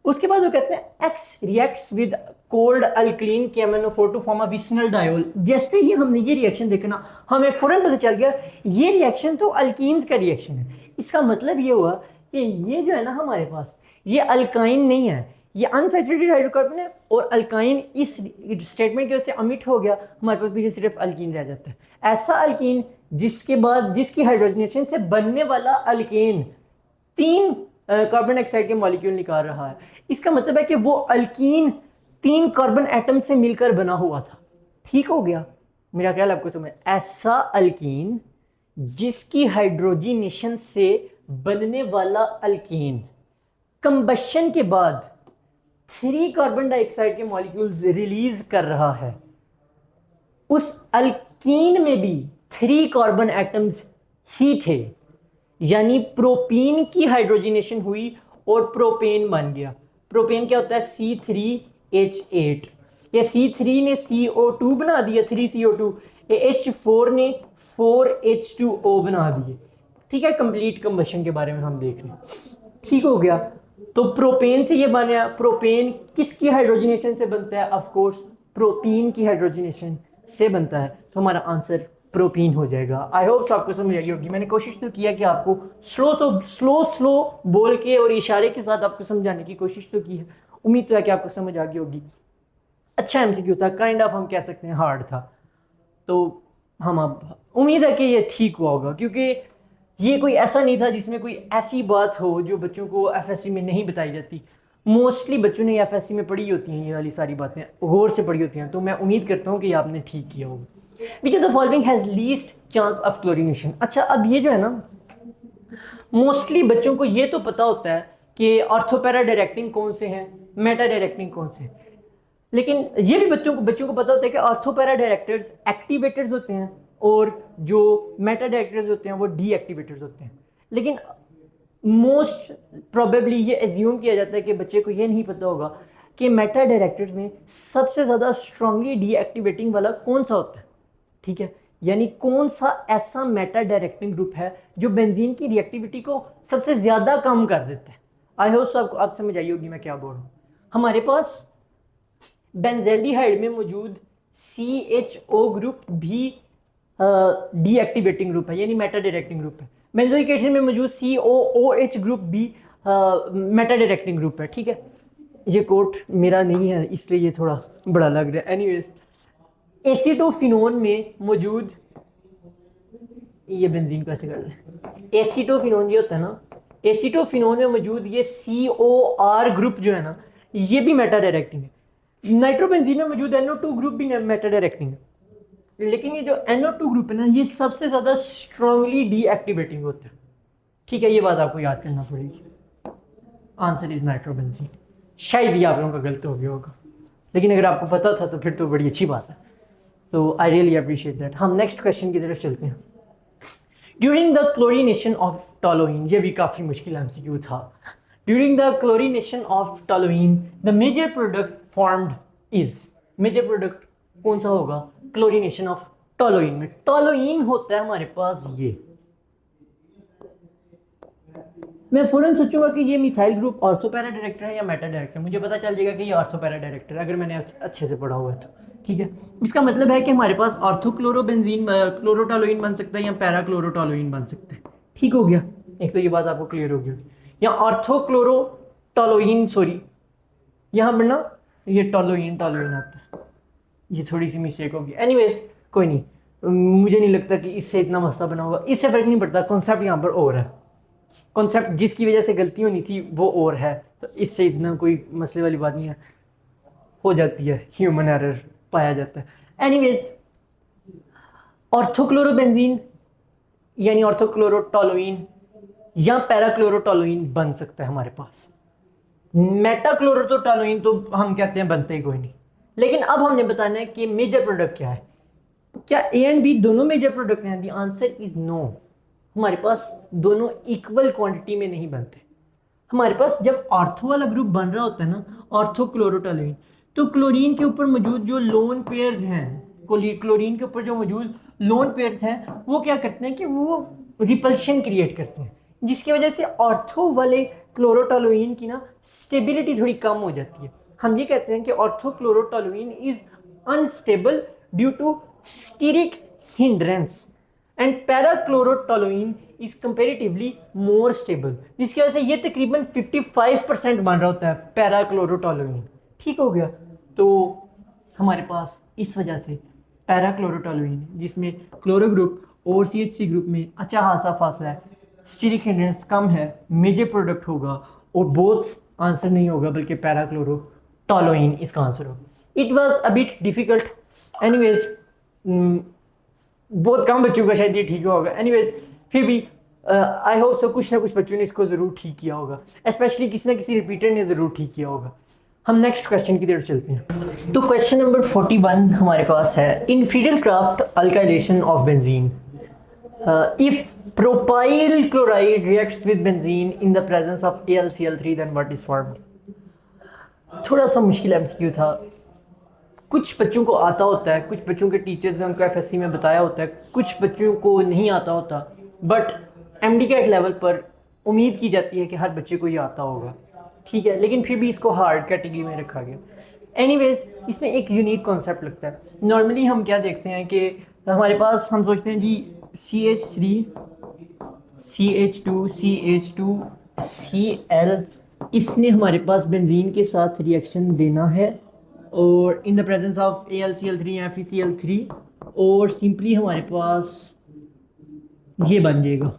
उसके बाद वो कहते हैं X reacts with cold alkaline KMnO4 to form a vicinal diol. जैसे ही हमने ये रिएक्शन देखा ना हमें फौरन पता चल गया ये रिएक्शन तो अल्कीन्स का रिएक्शन है। इसका मतलब ये हुआ कि ये जो है ना हमारे पास ये अल्काइन नहीं है, ये अनसैचुरेटेड हाइड्रोकार्बन है, और अल्काइन इस स्टेटमेंट की वजह से अमिट हो गया, हमारे पास पीछे सिर्फ अल्कीन रह जाता है। ऐसा अल्कीन जिसके बाद जिसकी हाइड्रोजनेशन से बनने वाला अल्केन 3 कार्बन डाइऑक्साइड के मॉलिक्यूल निकाल रहा है। इसका मतलब है कि वो अल्कीन 3 कार्बन एटम से मिलकर बना हुआ था, ठीक हो गया। मेरा ख्याल आपको समझ, ऐसा अल्कीन जिसकी हाइड्रोजनेशन से बनने वाला अल्कीन कंबशन के बाद 3 कार्बन डाइऑक्साइड के मॉलिक्यूल्स रिलीज कर रहा है, उस अल्कीन में भी 3 कार्बन एटम्स ही थे, यानी प्रोपीन की हाइड्रोजनेशन हुई और प्रोपेन बन गया। प्रोपेन क्या होता है? C3H8। ये C3 ने CO2 बना दिया, 3CO2। ये H4 ने 4H2O बना दिए, ठीक है। कंप्लीट कंबशन के बारे में हम देख रहे हैं, ठीक हो गया। तो प्रोपेन से ये बना, प्रोपेन किसकी हाइड्रोजनेशन से बनता है? ऑफ कोर्स प्रोपीन की हाइड्रोजनेशन से बनता है, तो हमारा आंसर प्रोपीन हो जाएगा। आई होप आपको समझ आई होगी। मैंने कोशिश तो किया कि आपको स्लो बोल के और इशारे के साथ आपको समझाने की कोशिश तो की है। उम्मीद तो है कि आपको समझ आ गई होगी। अच्छा एमसीक्यू था, काइंड ऑफ हम कह सकते हैं हार्ड था, तो हम अब उम्मीद है कि ये ठीक हुआ होगा, क्योंकि ये कोई ऐसा नहीं था जिसमें कोई ऐसी बात हो जो बच्चों को एफएससी में नहीं बताई जाती। मोस्टली बच्चों ने एफएससी में पढ़ी होती हैं, ये वाली सारी बातें गौर से पढ़ी होती हैं, तो मैं उम्मीद करता हूँ कि आपने ठीक किया होगा। Which of the following has least chance of chlorination? अच्छा, अब ये जो है ना मोस्टली बच्चों को ये तो पता होता है कि ऑर्थोपैरा डायरेक्टिंग कौन से हैं, मेटा डायरेक्टिंग कौन से हैं, लेकिन ये भी बच्चों को पता होता है कि ऑर्थोपैरा डायरेक्टर्स एक्टिवेटर्स होते हैं और जो मेटा डायरेक्टर्स होते हैं वो डीएक्टिवेटर्स होते हैं। लेकिन मोस्ट प्रोबेबली ये एज्यूम किया जाता है कि बच्चे को ये नहीं पता होगा कि मेटा डायरेक्टर्स में सबसे ज़्यादा स्ट्रांगली डीएक्टिवेटिंग वाला कौन सा होता है, ठीक है। यानी कौन सा ऐसा मेटा डायरेक्टिंग ग्रुप है जो बेंजीन की रिएक्टिविटी को सबसे ज़्यादा कम कर देता है। आई होप आपको आप समझ आई होगी मैं क्या बोल रहा हूँ। हमारे पास बेंजेल्डिहाइड में मौजूद CHO ग्रुप भी डीएक्टिवेटिंग ग्रुप है, यानी मेटा डायरेक्टिंग ग्रुप है। बेंजोइक एसिड में मौजूद COOH ग्रुप भी मेटा डायरेक्टिंग ग्रुप है, ठीक है। ये कोट मेरा नहीं है इसलिए ये थोड़ा बड़ा लग रहा है। एनीवेज एसीटोफिनोन में मौजूद, ये बेंजीन कैसे कर लें, एसीटोफिनोन ये होता है ना, एसीटोफिनोन में मौजूद ये COR ग्रुप जो है ना, ये भी मेटा डायरेक्टिंग है। नाइट्रोबेंजीन में मौजूद NO2 ग्रुप भी मेटा डायरेक्टिंग है, लेकिन ये जो NO2 ग्रुप है ना, ये सबसे ज्यादा स्ट्रांगली डीएक्टिवेटिंग होता है। ठीक है, ये बात आपको याद करना पड़ेगी। Answer is nitrobenzene. शायद ये आप लोगों का गलत हो गया होगा, लेकिन अगर आपको पता था तो फिर तो बड़ी अच्छी बात है। तो आई रियली अप्रिशिएट दैट। हम नेक्स्ट क्वेश्चन की तरफ चलते हैं। During the chlorination of toluene, ये भी काफ़ी मुश्किल MCQ था। During the chlorination of toluene the major product formed is, major product कौन सा होगा क्लोरीनेशन ऑफ टोलुइन में? टोलुइन होता है हमारे पास ये, मैं फौरन सोचूंगा कि ये methyl group ortho para director है या मेटा डायरेक्टर, मुझे पता चल जाएगा कि ये ऑर्थो पैरा डायरेक्टर है अगर मैंने अच्छे से पढ़ा हुआ है तो। ठीक है, इसका मतलब है कि हमारे पास ऑर्थोक्लोरोबेंजीन क्लोरोटोलुइन बन सकता है या पैरा क्लोरोटोलुइन बन सकता है। ठीक हो गया, एक तो ये बात आपको क्लियर हो गई। या ऑर्थोक्लोरोटोलुइन, सॉरी यहाँ पर ना ये टोलुइन टोलुइन आता है, ये थोड़ी सी मिस्टेक होगी। एनीवेज कोई नहीं, मुझे नहीं लगता कि इससे इतना मसला बना होगा, इससे फर्क नहीं पड़ता, कॉन्सेप्ट यहाँ पर और है, कॉन्सेप्ट जिसकी वजह से गलती होनी थी वो और है, तो इससे इतना कोई मसले वाली बात नहीं है, हो जाती है, ह्यूमन एरर पाया जाता है। एनीवेज ऑर्थोक्लोरोबेंजीन यानी ऑर्थोक्लोरोटोलुइन या पैराक्लोरोटोलुइन बन सकता है हमारे पास। मेटाक्लोरोटोलुइन तो हम कहते हैं बनते ही कोई नहीं। लेकिन अब हमने बताना है कि मेजर प्रोडक्ट क्या है। क्या A एंड B दोनों मेजर प्रोडक्ट हैं? The answer is no. हमारे पास दोनों इक्वल क्वांटिटी में नहीं बनते। हमारे पास जब ऑर्थो वाला ग्रुप बन रहा होता है ना, ऑर्थोक्लोरोटोलुइन, तो क्लोरीन के ऊपर मौजूद जो लोन पेयर्स हैं, क्लोरीन के ऊपर जो मौजूद लोन पेयर्स हैं, वो क्या करते हैं कि वो रिपल्शन क्रिएट करते हैं, जिसकी वजह से ऑर्थो वाले क्लोरोटोलुइन की ना स्टेबिलिटी थोड़ी कम हो जाती है। हम ये कहते हैं कि orthochlorotoluene is unstable due to steric hindrance and parachlorotoluene is comparatively more stable, जिसकी वजह से ये तकरीबन 55% बन रहा होता है पैराक्लोरोटोलुइन। ठीक हो गया, तो हमारे पास इस वजह से पैराक्लोरोटोलुइन जिसमें क्लोरो ग्रुप और CH3 ग्रुप में अच्छा खासा फासला है, स्टीरिक हिंड्रेंस कम है, मेजर प्रोडक्ट होगा, और बोथ आंसर नहीं होगा बल्कि पैराक्लोरोटोलुइन इसका आंसर होगा। It was a bit difficult, anyways बहुत कम बच्चों का शायद ये ठीक होगा। एनीवेज फिर भी आई होप सो कुछ ना कुछ बच्चों ने इसको ज़रूर ठीक किया होगा, स्पेशली किसी ना किसी रिपीटर ने ज़रूर ठीक किया होगा। हम नेक्स्ट क्वेश्चन की तरफ चलते हैं। तो क्वेश्चन नंबर 41 हमारे पास है, in Friedel Craft alkylation of benzene if propyl chloride reacts with benzene in the presence of AlCl3 then what is formed. थोड़ा सा मुश्किल MCQ था, कुछ बच्चों को आता होता है, कुछ बच्चों के टीचर्स ने उनको FSC में बताया होता है, कुछ बच्चों को नहीं आता होता, बट MDCAT लेवल पर उम्मीद की जाती है कि हर बच्चे को ये आता होगा। ठीक है, लेकिन फिर भी इसको हार्ड कैटेगरी में रखा गया। एनीवेज इसमें एक यूनिक कॉन्सेप्ट लगता है। नॉर्मली हम क्या देखते हैं कि हमारे पास, हम सोचते हैं जी CH3 CH2 CH2 Cl, इसने हमारे पास बेंजीन के साथ रिएक्शन देना है और इन द प्रेजेंस ऑफ AlCl3 या FeCl3, और सिंपली हमारे पास ये बन जाएगा।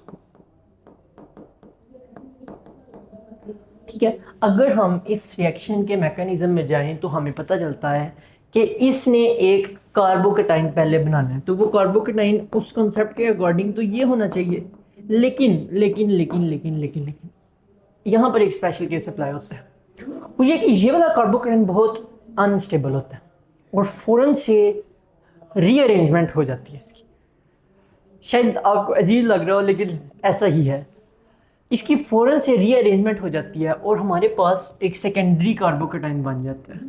ठीक है, अगर हम इस रिएक्शन के मैकेनिज्म में जाएं तो हमें पता चलता है कि इसने एक कार्बोकेटाइन पहले बनाना है, तो वो कार्बोकेटाइन उस कॉन्सेप्ट के अकॉर्डिंग तो ये होना चाहिए, लेकिन लेकिन लेकिन लेकिन लेकिन लेकिन यहाँ पर एक स्पेशल केस अप्लाई होता है, वो ये कि ये वाला कार्बोकेटाइन बहुत अनस्टेबल होता है और फ़ौरन से रीअरेंजमेंट हो जाती है इसकी। शायद आपको अजीब लग रहा हो लेकिन ऐसा ही है, इसकी फ़ौरन से रीअरेंजमेंट हो जाती है और हमारे पास एक सेकेंडरी कार्बोकेटाइन बन जाता है।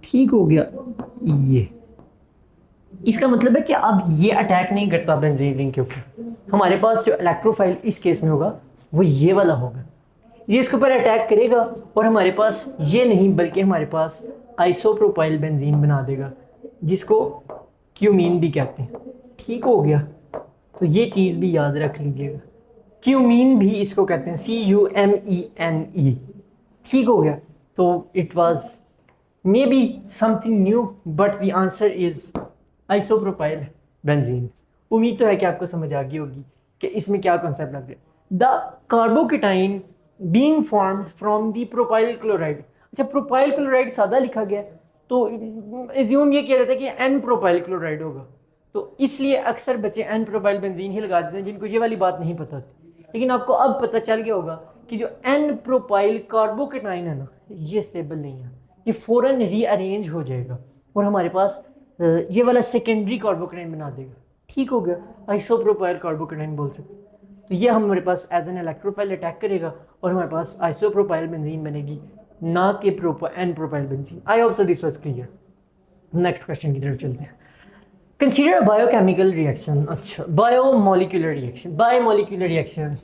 ठीक हो गया, ये इसका मतलब है कि अब ये अटैक नहीं करता बेंजीन रिंग के ऊपर। हमारे पास जो इलेक्ट्रोफाइल इस केस में होगा वो ये वाला होगा, ये इसके ऊपर अटैक करेगा और हमारे पास ये नहीं बल्कि हमारे पास आइसोप्रोपाइल बेंजीन बना देगा, जिसको क्यूमीन भी कहते हैं। ठीक हो गया, तो ये चीज़ भी याद रख लीजिएगा, क्यूमीन भी इसको कहते हैं, CUMENE। ठीक हो गया, तो it was may be something new, but the answer is isopropyl benzene. उम्मीद तो है कि आपको समझ आ गई होगी कि इसमें क्या कॉन्सेप्ट लग रहा है। The carbocation being formed from the propyl chloride. अच्छा, प्रोपाइल क्लोराइड सादा लिखा गया तो एज्यूम ये किया जाता है कि एन प्रोपाइल क्लोराइड होगा, तो इसलिए अक्सर बच्चे एन प्रोपाइल बेंजीन ही लगा देते हैं जिनको ये वाली बात नहीं पता होती। लेकिन आपको अब पता चल गया होगा कि जो एन प्रोपाइल कार्बोकेटाइन है ना, ये स्टेबल नहीं है, ये फ़ौरन रीअरेंज हो जाएगा और हमारे पास ये वाला सेकेंडरी कार्बोकेटाइन बना देगा। ठीक हो गया, आइसोप्रोपाइल कार्बोकेटाइन बोल सकते हैं। तो ये हमारे पास एज एन इलेक्ट्रोफाइल अटैक करेगा और हमारे पास आइसोप्रोपाइल बेंजीन बनेगी, ना कि N propyl benzene. I hope so this was clear. Next question की तरफ चलते हैं। Consider biochemical reaction. अच्छा, biomolecular reaction, biomolecular reaction,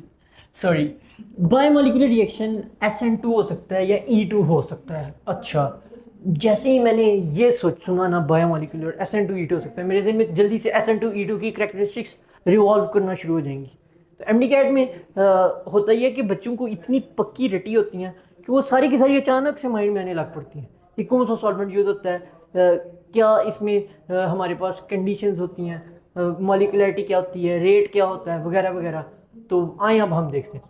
sorry, biomolecular reaction SN2 हो सकता है या E2 हो सकता है। अच्छा, जैसे ही मैंने ये सुना ना बायोमोलिकुलर SN2 E2 हो सकता है, मेरे ज़हन में जल्दी से SN2 E2 की करैक्टरिस्टिक्स रिवॉल्व करना शुरू हो जाएंगी। तो MD-CAT में होता ही है कि बच्चों को इतनी पक्की रटी होती हैं कि वो सारी की सारी अचानक से माइंड में आने लग पड़ती हैं कि कौन सा सॉल्वेंट यूज़ होता है, क्या इसमें हमारे पास कंडीशंस होती हैं, मॉलिक्यूलरिटी क्या होती है, रेट क्या होता है, वगैरह वगैरह। तो आए अब हम देखते हैं।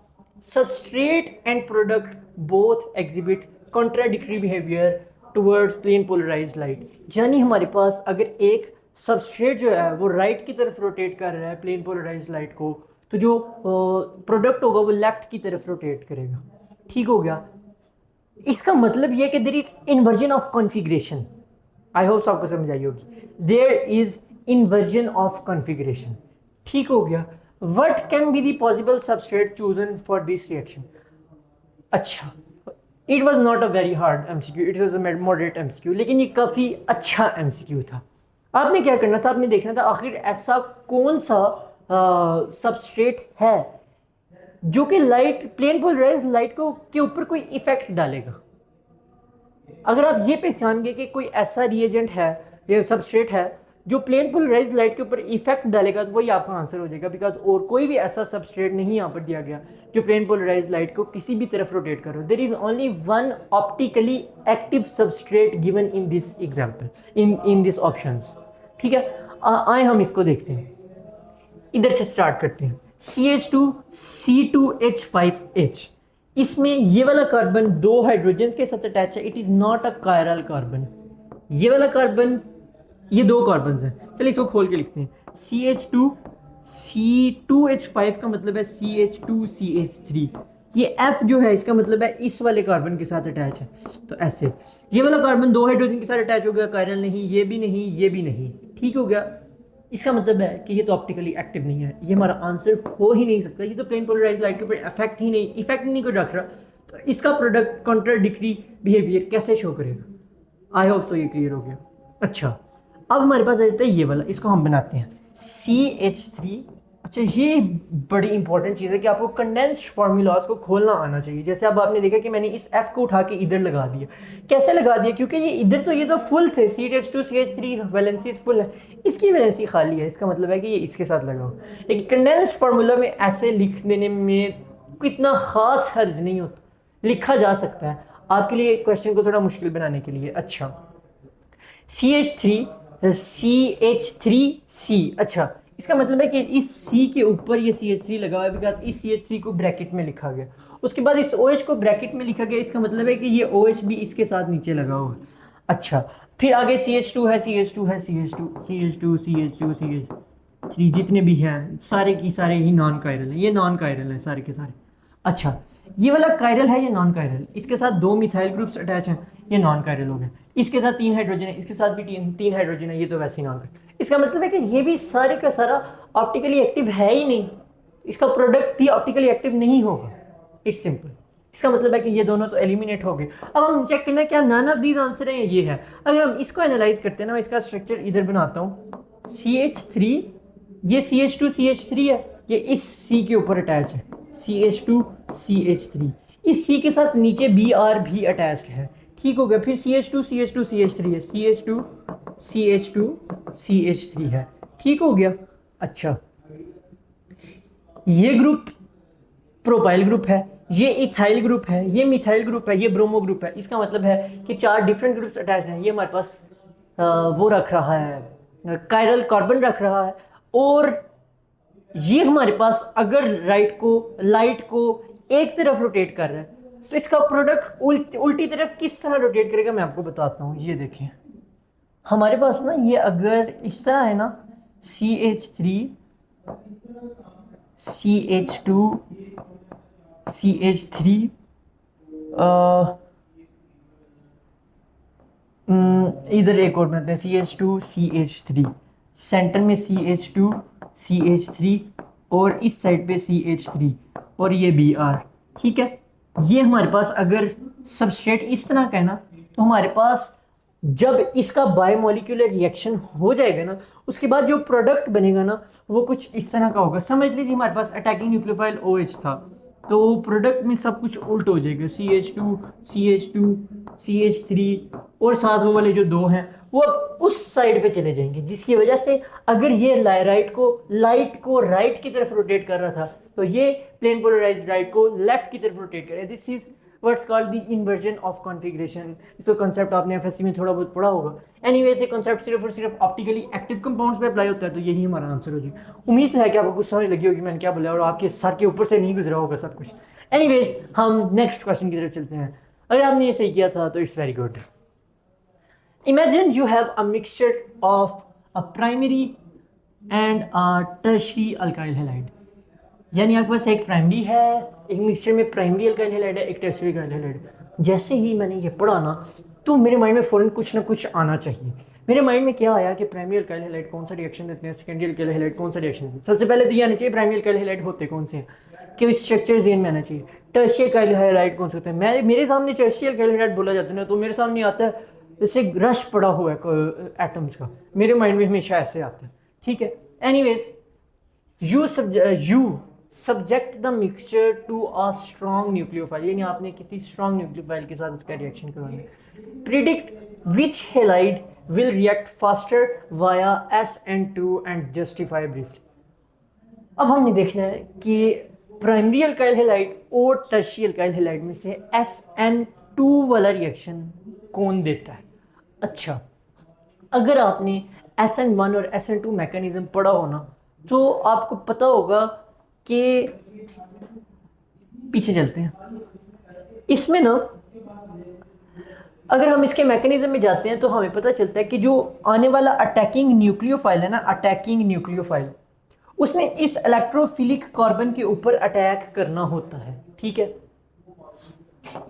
Substrate and product both exhibit contradictory behaviour towards plane polarised light. यानी हमारे पास अगर एक सबस्ट्रेट जो है वो राइट की तरफ रोटेट कर रहा है प्लेन पोलराइज्ड लाइट को, तो जो प्रोडक्ट होगा वो लेफ्ट की तरफ रोटेट करेगा। ठीक हो गया। इसका मतलब यह कि there is inversion of configuration. I hope आपको समझ आई होगी। There is inversion of configuration. ठीक हो गया। What can be the possible substrate chosen for this reaction. अच्छा, it was not a very hard MCQ, it was a moderate MCQ, लेकिन ये काफ़ी अच्छा MCQ था। आपने क्या करना था, आपने देखना था आखिर ऐसा कौन सा सबस्ट्रेट है जो कि लाइट प्लेन पोलराइज्ड लाइट को के ऊपर कोई इफेक्ट डालेगा। अगर आप ये पहचान गए कि कोई ऐसा रिएजेंट है या सबस्ट्रेट है जो प्लेन पोलराइज्ड लाइट के ऊपर इफेक्ट डालेगा, तो वही आपका आंसर हो जाएगा। बिकॉज और कोई भी ऐसा सबस्ट्रेट नहीं यहाँ पर दिया गया जो प्लेन पोलराइज्ड लाइट को किसी भी तरफ रोटेट करो। There is only one optically active substrate given in this example, in this options. ठीक है, आए हम इसको देखते हैं। इधर से स्टार्ट करते हैं। CH2C2H5H, इसमें ये वाला कार्बन दो हाइड्रोजन के साथ अटैच है। It is not a chiral carbon. ये वाला कार्बन, ये दो कार्बन हैं। चलिए इसको खोल के लिखते हैं। CH2C2H5 का मतलब है CH2CH3। ये F जो है इसका मतलब है इस वाले कार्बन के साथ अटैच है। तो ऐसे ये वाला कार्बन दो हाइड्रोजन के साथ अटैच हो गया, कायरल नहीं, ये भी नहीं, ये भी नहीं। ठीक हो गया। इसका मतलब है कि ये तो ऑप्टिकली एक्टिव नहीं है, ये हमारा आंसर हो ही नहीं सकता। ये तो प्लेन पोलराइज्ड लाइट के ऊपर इफेक्ट ही नहीं कोई रख रहा। तो इसका प्रोडक्ट कॉन्ट्राडिक्टरी बिहेवियर कैसे शो करेगा। आई होप सो ये क्लियर हो गया। अच्छा, अब हमारे पास आ जाता है ये वाला, इसको हम बनाते हैं CH3। अच्छा, ये बड़ी इंपॉर्टेंट चीज़ है कि आपको कंडेंस्ड फार्मूलाज को खोलना आना चाहिए। जैसे अब आपने देखा कि मैंने इस F को उठा के इधर लगा दिया। कैसे लगा दिया, क्योंकि ये इधर तो ये तो फुल थे, CH2 CH3 वैलेंसी फुल है, इसकी वैलेंसी खाली है। इसका मतलब है कि ये इसके साथ लगा हो। लेकिन कंडेंस्ड फार्मूला में ऐसे लिख देने में इतना खास हर्ज नहीं होता, लिखा जा सकता है आपके लिए क्वेश्चन को थोड़ा मुश्किल बनाने के लिए। अच्छा, CH3C। अच्छा, इसका मतलब है कि इस C के ऊपर ये CH3 लगा हुआ है, बिकॉज इस CH3 को ब्रैकेट में लिखा गया। उसके बाद इस OH को ब्रैकेट में लिखा गया, इसका मतलब है कि ये OH भी इसके साथ नीचे लगा हुआ है। अच्छा, फिर आगे CH2 है, CH2 है, CH3 जितने भी हैं सारे की सारे ही नॉन कायरल हैं। ये नॉन कायरल हैं सारे के सारे। अच्छा, ये वाला कायरल है, ये नॉन कायरल, इसके साथ दो मिथाइल ग्रुप्स अटैच हैं, ये नॉन कायरल हो गए। इसके साथ तीन हाइड्रोजन है, इसके साथ भी तीन हाइड्रोजन है, ये तो वैसे ही नॉन कायरल। इसका मतलब है कि ये भी सारे का सारा ऑप्टिकली एक्टिव है ही नहीं, इसका प्रोडक्ट भी ऑप्टिकली एक्टिव नहीं होगा। It's simple. इसका मतलब है कि ये दोनों तो एलिमिनेट हो गए। अब हम चेक करना है क्या नन ऑफ दीज आंसर है, ये है। अगर हम इसको एनालाइज करते हैं ना, मैं इसका स्ट्रक्चर इधर बनाता हूँ। CH3, ये CH2CH3 है, ये इस C के ऊपर अटैच है, CH2CH3। इस C के साथ नीचे Br भी अटैच्ड है। ठीक हो गया। फिर CH2CH2CH3 है, CH2CH2CH3 है। ठीक हो गया। अच्छा, ये ग्रुप प्रोपाइल ग्रुप है, ये इथाइल ग्रुप है, ये मिथाइल ग्रुप है, ये ब्रोमो ग्रुप है। इसका मतलब है कि 4 डिफरेंट ग्रुप्स अटैच हैं। ये हमारे पास वो रख रहा है, कायरल कार्बन रख रहा है। और ये हमारे पास अगर लाइट को एक तरफ रोटेट कर रहा है तो इसका प्रोडक्ट उल्टी तरफ किस तरह रोटेट करेगा मैं आपको बताता हूँ। ये देखें, हमारे पास ना ये अगर इस तरह है ना, CH3 CH2 CH3, इधर एक और बनाते हैं CH2 CH3, सेंटर में CH2 CH3 और इस साइड पे CH3 और ये Br। ठीक है, ये हमारे पास अगर सबस्ट्रेट इस तरह का है ना, तो हमारे पास जब इसका बायोमोलिकुलर रिएक्शन हो जाएगा ना, उसके बाद जो प्रोडक्ट बनेगा ना वो कुछ इस तरह का होगा। समझ लीजिए हमारे पास अटैकिंग न्यूक्लियोफाइल OH था, तो प्रोडक्ट में सब कुछ उल्ट हो जाएगा। CH2 CH2 CH3 और साथ वो वाले जो दो हैं वो उस साइड पे चले जाएंगे, जिसकी वजह से अगर ये लाइट को राइट की तरफ रोटेट कर रहा था तो ये प्लेन पोलराइज्ड लाइट को लेफ्ट की तरफ रोटेट करे। This is what's called the inversion of configuration. इसका कॉन्सेप्ट आपने एफएससी में थोड़ा बहुत पढ़ा होगा। एनीवेज ये कॉन्सेप्ट सिर्फ और सिर्फ ऑप्टिकली एक्टिव कंपाउंड्स पे अप्लाई होता है। तो यही हमारा आंसर होगी। उम्मीद है कि आपको कुछ समझ लगी होगी मैंने क्या बोला और आपके सर के ऊपर से नहीं गुजरा होगा सब कुछ। एनीवेज हम नेक्स्ट क्वेश्चन की तरफ चलते हैं। अगर आपने ये सही किया था तो it's very good. Imagine you have a mixture of a primary and a tertiary alkyl halide। यानी आपके पास एक प्राइमरी है, एक मिक्सचर में प्राइमरी अल्काइल हैलाइड है, एक टर्शियरी अल्काइल हैलाइड। जैसे ही मैंने ये पढ़ा ना तो मेरे माइंड में फ़ौरन कुछ ना कुछ आना चाहिए। मेरे माइंड में क्या आया कि प्राइमरी अल्काइल हैलाइड कौन सा रिएक्शन देते हैं, सेकेंडरी अल्काइल हैलाइड कौन सा रिएक्शन देते हैं। सबसे पहले तो ये आना चाहिए प्राइमरी अल्काइल हैलाइड होते कौन से हैं, कि स्ट्रक्चर जेन में आना चाहिए। टर्शियरी अल्काइल हैलाइड कौन से होते हैं। मेरे सामने टर्शियरी अल्काइल हैलाइड बोला जाता है ना, तो मेरे सामने आता है जैसे रश पड़ा हुआ है एटम्स का, मेरे माइंड में हमेशा ऐसे आता है। ठीक है, anyways you subject the mixture to a strong nucleophile, यानी आपने किसी स्ट्रॉन्ग न्यूक्लियोफाइल के साथ उसका रिएक्शन करवाना है। Predict which halide will react faster via SN2 and justify briefly. अब हमने देखना है कि प्राइमरी अल्काइल हैलाइड और टर्शियरी अल्काइल हैलाइड में से SN2 वाला रिएक्शन कौन देता है। अच्छा, अगर आपने SN1 और SN2 मैकेनिज्म पढ़ा हो ना तो आपको पता होगा कि पीछे चलते हैं इसमें ना, अगर हम इसके मैकेनिज्म में जाते हैं तो हमें पता चलता है कि जो आने वाला अटैकिंग न्यूक्लियोफाइल है ना, अटैकिंग न्यूक्लियोफाइल, उसने इस इलेक्ट्रोफिलिक कार्बन के ऊपर अटैक करना होता है। ठीक है,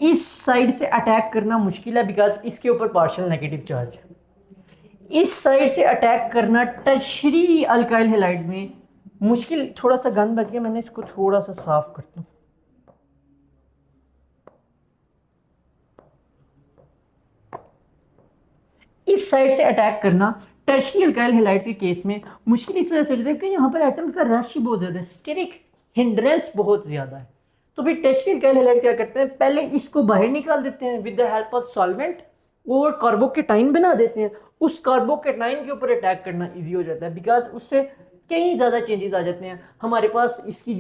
इस साइड से अटैक करना मुश्किल है बिकॉज इसके ऊपर पार्शियल नेगेटिव चार्ज है। इस साइड से अटैक करना टर्शियरी अल्काइल हैलाइड्स में मुश्किल। थोड़ा सा गंद बच गया, मैंने इसको थोड़ा सा साफ करता हूं। इस साइड से अटैक करना टर्शियरी अल्काइल हैलाइड्स के केस में मुश्किल इस वजह से होता है कि यहाँ पर एटम्स का रश ही बहुत ज्यादा है, स्टेरिक हिंड्रेंस बहुत ज्यादा है। तो फिर टर्शियरी अल्काइल हैलाइड क्या करते हैं, पहले इसको बाहर निकाल देते हैं with the help of solvent और कार्बोकेटाइन बना देते हैं। उस कार्बोकेटाइन के ऊपर अटैक करना इजी हो जाता है बिकॉज उससे कई ज़्यादा चेंजेस आ जाते हैं। हमारे पास इसकी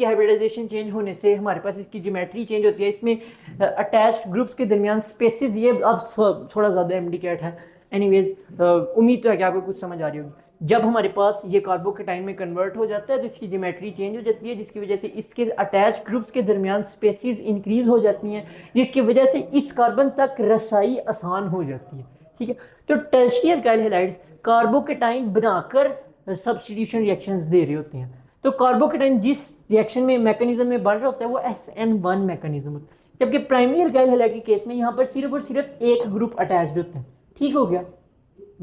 हाइब्रिडाइजेशन चेंज होने से हमारे पास इसकी ज्योमेट्री चेंज होती है। इसमें अटैच्ड ग्रुप्स के दरमियान स्पेसेस ये अब थोड़ा ज़्यादा एमडीकेट है। एनीवेज उम्मीद तो है कि आपको कुछ समझ आ रही होगी। जब हमारे पास ये कार्बोकेटाइन में कन्वर्ट हो जाता है तो इसकी ज्योमेट्री चेंज हो जाती है, जिसकी वजह से इसके अटैच ग्रुप्स के दरमियान स्पेसिस इंक्रीज हो जाती हैं, जिसकी वजह से इस कार्बन तक रसाई आसान हो जाती है। ठीक है, तो टर्शियरी अल्काइल हैलाइड्स कार्बोकेटाइन बनाकर सब्स्टिट्यूशन रिएक्शंस दे रहे होते हैं। तो कार्बोकेटाइन जिस रिएक्शन में मैकेनिज्म में बन रहा होता है वो SN1 मैकेनिज्म होता है, जबकि प्राइमरी अल्काइल हैलाइड के केस में यहाँ पर सिर्फ और सिर्फ एक ग्रुप अटैच्ड होता है। ठीक हो गया,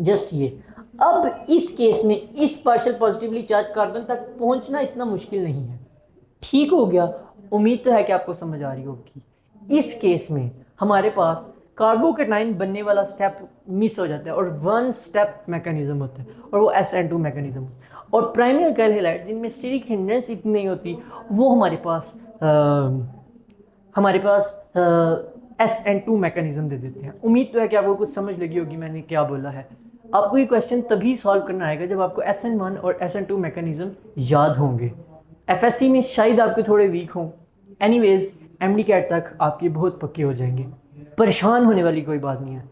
जस्ट ये। अब इस केस में इस पार्शियल पॉजिटिवली चार्ज कार्बन तक पहुंचना इतना मुश्किल नहीं है। ठीक हो गया, उम्मीद तो है कि आपको समझ आ रही होगी। इस केस में हमारे पास कार्बोकेटाइन बनने वाला स्टेप मिस हो जाता है और वन स्टेप मैकेनिज्म होता है और वो SN2 मैकेनिज्म। और प्राइमरी अल्काइल हैलाइड्स जिनमें स्टेरिक हिंड्रेंस इतनी नहीं होती वो हमारे पास SN2 मैकेनिज्म दे देते हैं। उम्मीद तो है कि आपको कुछ समझ लगी होगी मैंने क्या बोला है। आपको ये क्वेश्चन तभी सॉल्व करना आएगा जब आपको SN1 और SN2 मैकेनिज्म याद होंगे। FSC में शायद आपके थोड़े वीक हों। एनीवेज एमडी कैट तक आपके बहुत पक्के हो जाएंगे। परेशान होने वाली कोई बात नहीं है,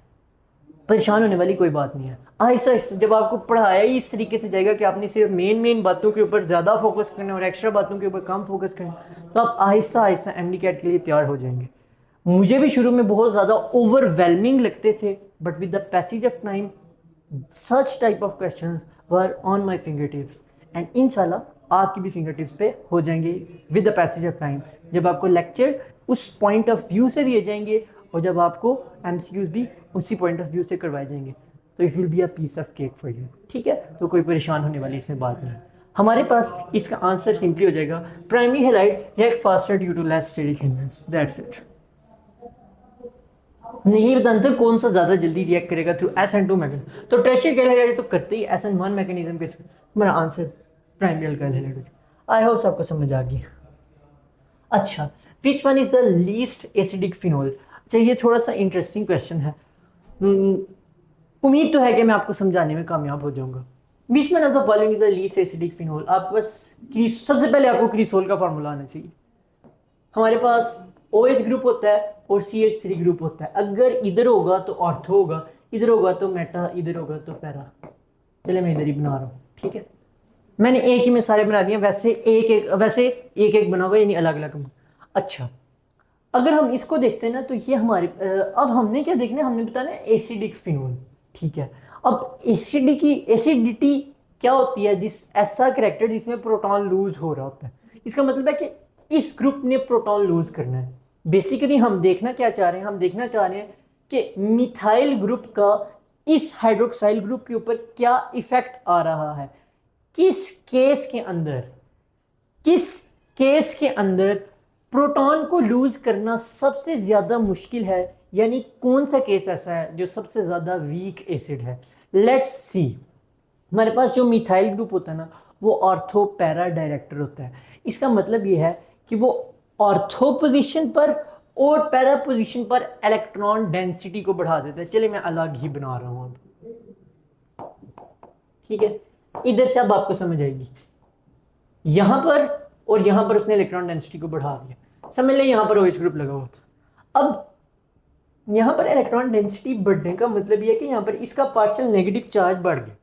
परेशान होने वाली कोई बात नहीं है। आहिस्ता आहिस्ता जब आपको पढ़ाया ही इस तरीके से जाएगा कि आपने सिर्फ मेन बातों के ऊपर ज़्यादा फोकस करना है और एक्स्ट्रा बातों के ऊपर कम फोकस करना, तो आप आहिस्ता आहिस्ता एमडी कैट के लिए तैयार हो जाएंगे। मुझे भी शुरू में बहुत ज़्यादा ओवरवेलमिंग लगते थे, but with the passage of time such type of questions were on my finger tips, and इंशाल्लाह आपकी भी फिंगर टिप्स पे हो जाएंगे with the passage of time, जब आपको लेक्चर उस पॉइंट ऑफ व्यू से दिए जाएंगे और जब आपको एमसीक्यूज भी उसी पॉइंट ऑफ व्यू से करवाए जाएंगे, तो it will be a piece of cake for you. ठीक है, तो कोई परेशान होने वाली इसमें बात नहीं। हमारे पास इसका आंसर सिंपली हो जाएगा primary halide react faster due to less steric hindrance, that's it. नहीं बताते कौन सा ज़्यादा जल्दी रिएक्ट करेगा थ्रू SN2 मैकेनिज्म, तो टर्शियरी अल्काइल हैलाइड तो करते ही SN1 मैकेनिज्म के थ्रू। मेरा answer primary alkyl halide. I hope आपको समझ आ गई। अच्छा, which one is the least acidic phenol? अच्छा, ये थोड़ा सा इंटरेस्टिंग क्वेश्चन है। उम्मीद तो है कि मैं आपको समझाने में कामयाब हो जाऊंगा। Which one of the following is the least acidic phenol? आप बस सबसे पहले आपको क्रिसोल का फार्मूला आना चाहिए। हमारे पास OH ग्रुप होता है और CH3 ग्रुप होता है। अगर इधर होगा तो ऑर्थो होगा, इधर होगा तो मेटा, इधर होगा तो पैरा। चले मैं इधर ही बना रहा हूँ, ठीक है। मैंने एक ही में सारे बना दिए, वैसे एक एक बना हुआ, यानी अलग अलग। अच्छा, अगर हम इसको देखते हैं ना, तो ये हमारे अब हमने क्या देखना है, हमने बताना है एसिडिक फिनोल, ठीक है। अब एसिडिटी क्या होती है? जिस ऐसा करैक्टर जिसमें प्रोटॉन लूज हो रहा होता है, इसका मतलब है कि इस ग्रुप ने प्रोटॉन लूज करना है। बेसिकली हम देखना क्या चाह रहे हैं, हम देखना चाह रहे हैं कि मिथाइल ग्रुप का इस हाइड्रोक्साइल ग्रुप के ऊपर क्या इफेक्ट आ रहा है, किस केस के अंदर प्रोटॉन को लूज करना सबसे ज्यादा मुश्किल है, यानी कौन सा केस ऐसा है जो सबसे ज्यादा वीक एसिड है। लेट्स सी, हमारे पास जो मिथाइल ग्रुप होता है ना, वो ऑर्थो पैरा डायरेक्टर होता है। इसका मतलब ये है कि वो ऑर्थो पोजीशन पर और पैरा पोजीशन पर इलेक्ट्रॉन डेंसिटी को बढ़ा देता है। चलिए मैं अलग ही बना रहा हूं अब, ठीक है। इधर से अब आपको समझ आएगी, यहां पर और यहां पर उसने इलेक्ट्रॉन डेंसिटी को बढ़ा दिया। समझ लें यहां पर OH ग्रुप लगा हुआ था। अब यहां पर इलेक्ट्रॉन डेंसिटी बढ़ने का मतलब यह है कि यहां पर इसका पार्शियल नेगेटिव चार्ज बढ़ गया।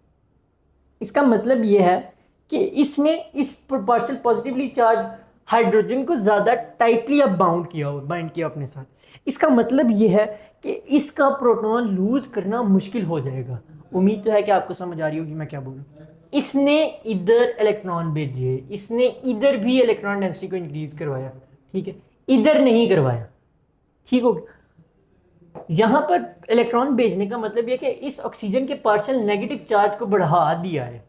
इसका मतलब यह है कि इसने इस पार्शियल पॉजिटिवली चार्ज हाइड्रोजन को ज्यादा टाइटली अब बाइंड किया अपने साथ। इसका मतलब यह है कि इसका प्रोटॉन लूज करना मुश्किल हो जाएगा। उम्मीद तो है कि आपको समझ आ रही होगी मैं क्या बोल रहा हूं। इसने इधर इलेक्ट्रॉन भेजे, इसने इधर भी इलेक्ट्रॉन डेंसिटी को इंक्रीज करवाया, ठीक है, इधर नहीं करवाया, ठीक हो गया। यहां पर इलेक्ट्रॉन भेजने का मतलब यह कि इस ऑक्सीजन के पार्शियल नेगेटिव चार्ज को बढ़ा दिया है,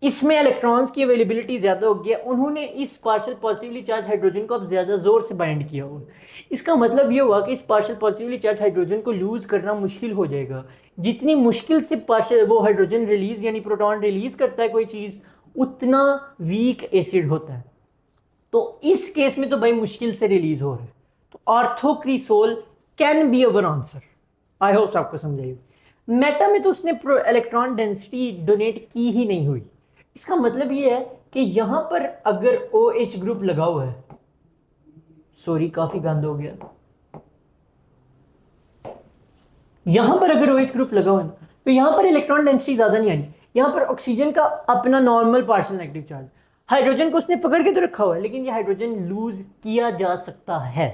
इसमें इलेक्ट्रॉन्स की अवेलेबिलिटी ज्यादा हो गई, उन्होंने इस पार्शियल पॉजिटिवली चार्ज हाइड्रोजन को अब ज्यादा जोर से बाइंड किया हुआ। इसका मतलब ये हुआ कि इस पार्शियल पॉजिटिवली चार्ज हाइड्रोजन को लूज करना मुश्किल हो जाएगा। जितनी मुश्किल से पार्शियल वो हाइड्रोजन रिलीज यानी प्रोटॉन रिलीज करता है कोई चीज, उतना वीक एसिड होता है। तो इस केस में तो भाई मुश्किल से रिलीज हो रहा है, तो orthocresol can be our answer. I hope आपको समझाइए। मेटा में तो उसने इलेक्ट्रॉन डेंसिटी डोनेट की ही नहीं हुई। इसका मतलब यह है कि यहां पर अगर OH ग्रुप लगा हुआ है, सॉरी काफी गंद हो गया, यहां पर अगर OH ग्रुप लगा हुआ है तो यहां पर इलेक्ट्रॉन डेंसिटी ज्यादा नहीं आ रही। यहां पर ऑक्सीजन का अपना normal partial negative charge, hydrogen को उसने पकड़ के तो रखा हुआ है, लेकिन ये हाइड्रोजन लूज किया जा सकता है।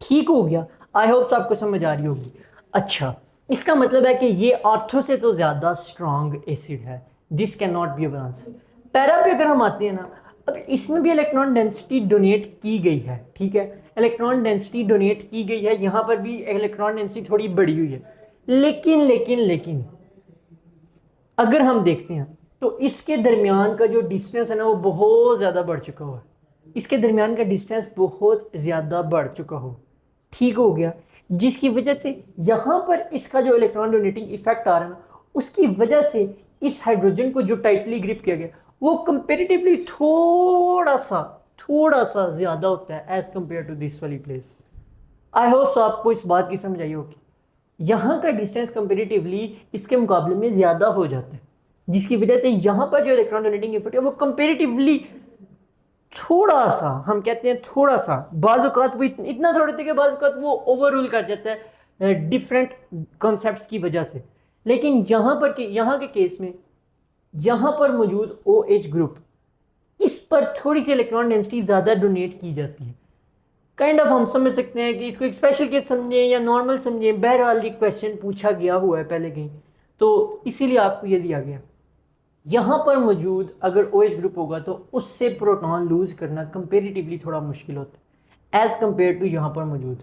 ठीक हो गया, आई होप आपको समझ आ रही होगी। अच्छा, इसका मतलब है कि ये ऑर्थो से तो ज्यादा स्ट्रॉन्ग एसिड है। This can not be our answer. Para पे अगर हम आते हैं ना, अब इसमें भी इलेक्ट्रॉन डेंसिटी डोनेट की गई है, ठीक है, इलेक्ट्रॉन डेंसिटी डोनेट की गई है, यहां पर भी इलेक्ट्रॉन डेंसिटी थोड़ी बढ़ी हुई है, लेकिन अगर हम देखते हैं तो इसके दरमियान का जो डिस्टेंस है ना, वो बहुत ज्यादा बढ़ चुका हुआ है। इसके दरमियान का डिस्टेंस बहुत ज्यादा बढ़ चुका हो, ठीक हो गया, जिसकी वजह से यहां पर इसका जो इलेक्ट्रॉन डोनेटिंग इफेक्ट आ रहा है ना, उसकी वजह से इस हाइड्रोजन को जो टाइटली ग्रिप किया गया वो कंपेरेटिवली थोड़ा सा ज्यादा होता है एज कंपेयर टू दिस वाली प्लेस। आई होप आपको इस बात की समझ आई होगी। यहां का डिस्टेंस कंपेरेटिवली इसके मुकाबले में ज्यादा हो जाता है, जिसकी वजह से यहां पर जो इलेक्ट्रॉन डोनेटिंग इफेक्ट है वो कंपेरेटिवली थोड़ा सा, हम कहते हैं थोड़ा सा, बाज़ औक़ात वो इतना थोड़ा होता है कि बाज़ औक़ात वो ओवर रूल कर जाता है डिफरेंट कॉन्सेप्ट्स की वजह से। लेकिन यहाँ के केस में यहाँ पर मौजूद ओ एच ग्रुप, इस पर थोड़ी सी इलेक्ट्रॉन डेंसिटी ज़्यादा डोनेट की जाती है। काइंड ऑफ हम समझ सकते हैं कि इसको एक स्पेशल केस समझें या नॉर्मल समझें, बहरहाल ये क्वेश्चन पूछा गया हुआ है पहले कहीं, तो इसीलिए आपको ये दिया गया। यहाँ पर मौजूद अगर ओ एच ग्रुप होगा तो उससे प्रोटॉन लूज करना कंपेरेटिवली थोड़ा मुश्किल होता है एज कंपेयर टू यहाँ पर मौजूद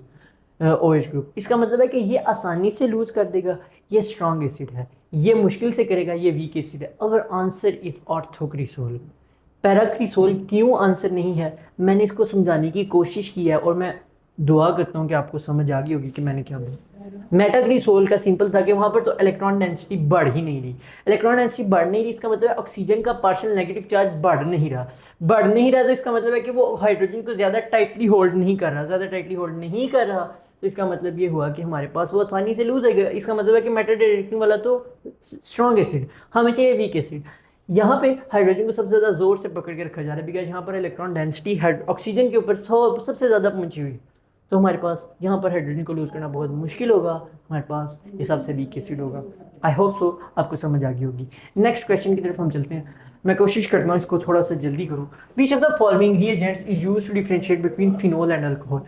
ओ एच ग्रुप। इसका मतलब है कि ये आसानी से लूज कर देगा, ये स्ट्रॉन्ग एसिड है, ये मुश्किल से करेगा, ये वीक एसिड है। Our answer is ऑर्थोक्रिसोल। पैराक्रिसोल क्यों आंसर नहीं है, मैंने इसको समझाने की कोशिश की है और मैं दुआ करता हूँ कि आपको समझ आ गई होगी कि मैंने क्या बोला। मेटाक्रिसोल का सिंपल था कि वहाँ पर तो इलेक्ट्रॉन डेंसिटी बढ़ ही नहीं रही, इलेक्ट्रॉन डेंसिटी बढ़ नहीं रही, इसका मतलब है ऑक्सीजन का पार्शियल नेगेटिव चार्ज बढ़ नहीं रहा, तो इसका मतलब है कि वो हाइड्रोजन को ज़्यादा टाइटली होल्ड नहीं कर रहा, तो इसका मतलब ये हुआ कि हमारे पास वो आसानी से लूज आएगा। इसका मतलब है कि मेटा डायरेक्टिंग वाला तो स्ट्रॉन्ग एसिड, हमें चाहिए वीक एसिड। यहाँ पे हाइड्रोजन को सबसे ज़्यादा जोर से पकड़ के रखा जा रहा है बिकॉज यहाँ पर इलेक्ट्रॉन डेंसिटी ऑक्सीजन के ऊपर सबसे ज़्यादा पहुंची हुई, तो हमारे पास यहाँ पर हाइड्रोजन को लूज करना बहुत मुश्किल होगा, हमारे पास ये सबसे वीक एसिड होगा। आई होप सो आपको समझ आ गई होगी। नेक्स्ट क्वेश्चन की तरफ हम चलते हैं, मैं कोशिश करता हूँ इसको थोड़ा सा जल्दी करूँ। Which of the following reagents is used to differentiate between phenol and alcohol.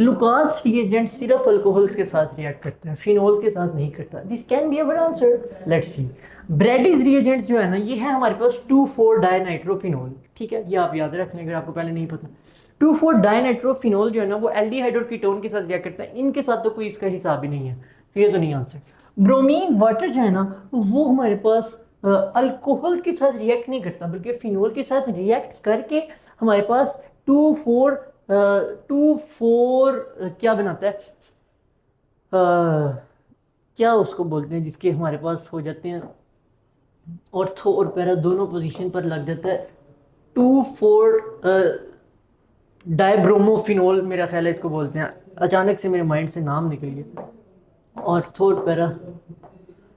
Lucas reagent सिर्फ अल्कोहल्स के साथ रिएक्ट करता है, फिनोल्स के साथ नहीं करता। This can be our answer, let's see. Brady's reagents जो है ना, ये है हमारे पास 2,4 डाइनाइट्रोफिनोल, ठीक है, ये आप याद रख लें अगर आपको पहले नहीं पता। 2,4 डाइनाइट्रोफिनोल जो है ना वो एल्डिहाइड और कीटोन के साथ रिएक्ट करता है, इनके साथ तो कोई इसका हिसाब ही नहीं है, तो ये तो नहीं आंसर। ब्रोमीन वाटर जो है ना वो हमारे पास अल्कोहल के साथ रिएक्ट नहीं करता बल्कि फिनोल के साथ रिएक्ट करके हमारे पास 2,4 क्या बनाता है, क्या उसको बोलते हैं जिसके हमारे पास हो जाते हैं ऑर्थो और पैरा दोनों पोजीशन पर लग जाता है, 2,4 डाइब्रोमोफिनोल मेरा ख्याल है इसको बोलते हैं, अचानक से मेरे माइंड से नाम निकल गया, ऑर्थो और पैरा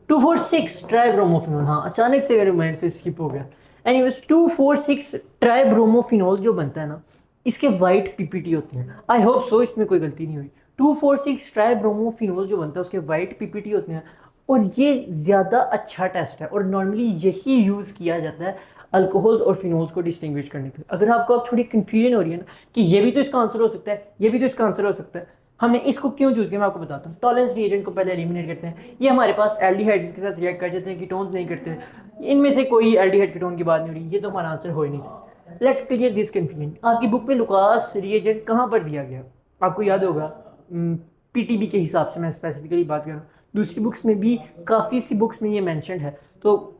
2,4,6 ट्राइब्रोमोफिनोल, हाँ अचानक से मेरे माइंड से स्किप हो गया। एनीवेज 2,4,6 ट्राइब्रोमोफिनोल जो बनता है ना, इसके वाइट पीपीटी होते हैं, आई होप सो इसमें कोई गलती नहीं हुई। 2,4,6 ट्राइब्रोमोफिनोल जो बनता है उसके वाइट पीपीटी होते हैं और ये ज़्यादा अच्छा टेस्ट है और नॉर्मली यही यूज़ किया जाता है अल्कोहल्स और फिनोल्स को डिस्टिंग्विश करने के लिए। अगर आपको अब थोड़ी कन्फ्यूजन हो रही है ना कि ये भी तो इसका आंसर हो सकता है, ये भी तो इसका आंसर हो सकता है, हमने इसको क्यों चूज किया मैं आपको बताता हूँ। टॉलेंस रिएजेंट को पहले एलिमिनेट करते हैं, ये हमारे पास एल्डिहाइड्स के साथ रिएक्ट कर जाते हैं, कीटोन्स नहीं करते, इनमें से कोई एल्डिहाइड कीटोन की बात नहीं हो रही, ये तो हमारा आंसर हो ही नहीं सकता। Let's clear this confusion. आपकी बुक में लुकास रिएजेंट कहाँ पर दिया गया, आपको याद होगा पीटीबी के हिसाब से मैं स्पेसिफिकली बात कर रहा हूँ, दूसरी बुक्स में भी काफ़ी सी बुक्स में ये मैंशन है, तो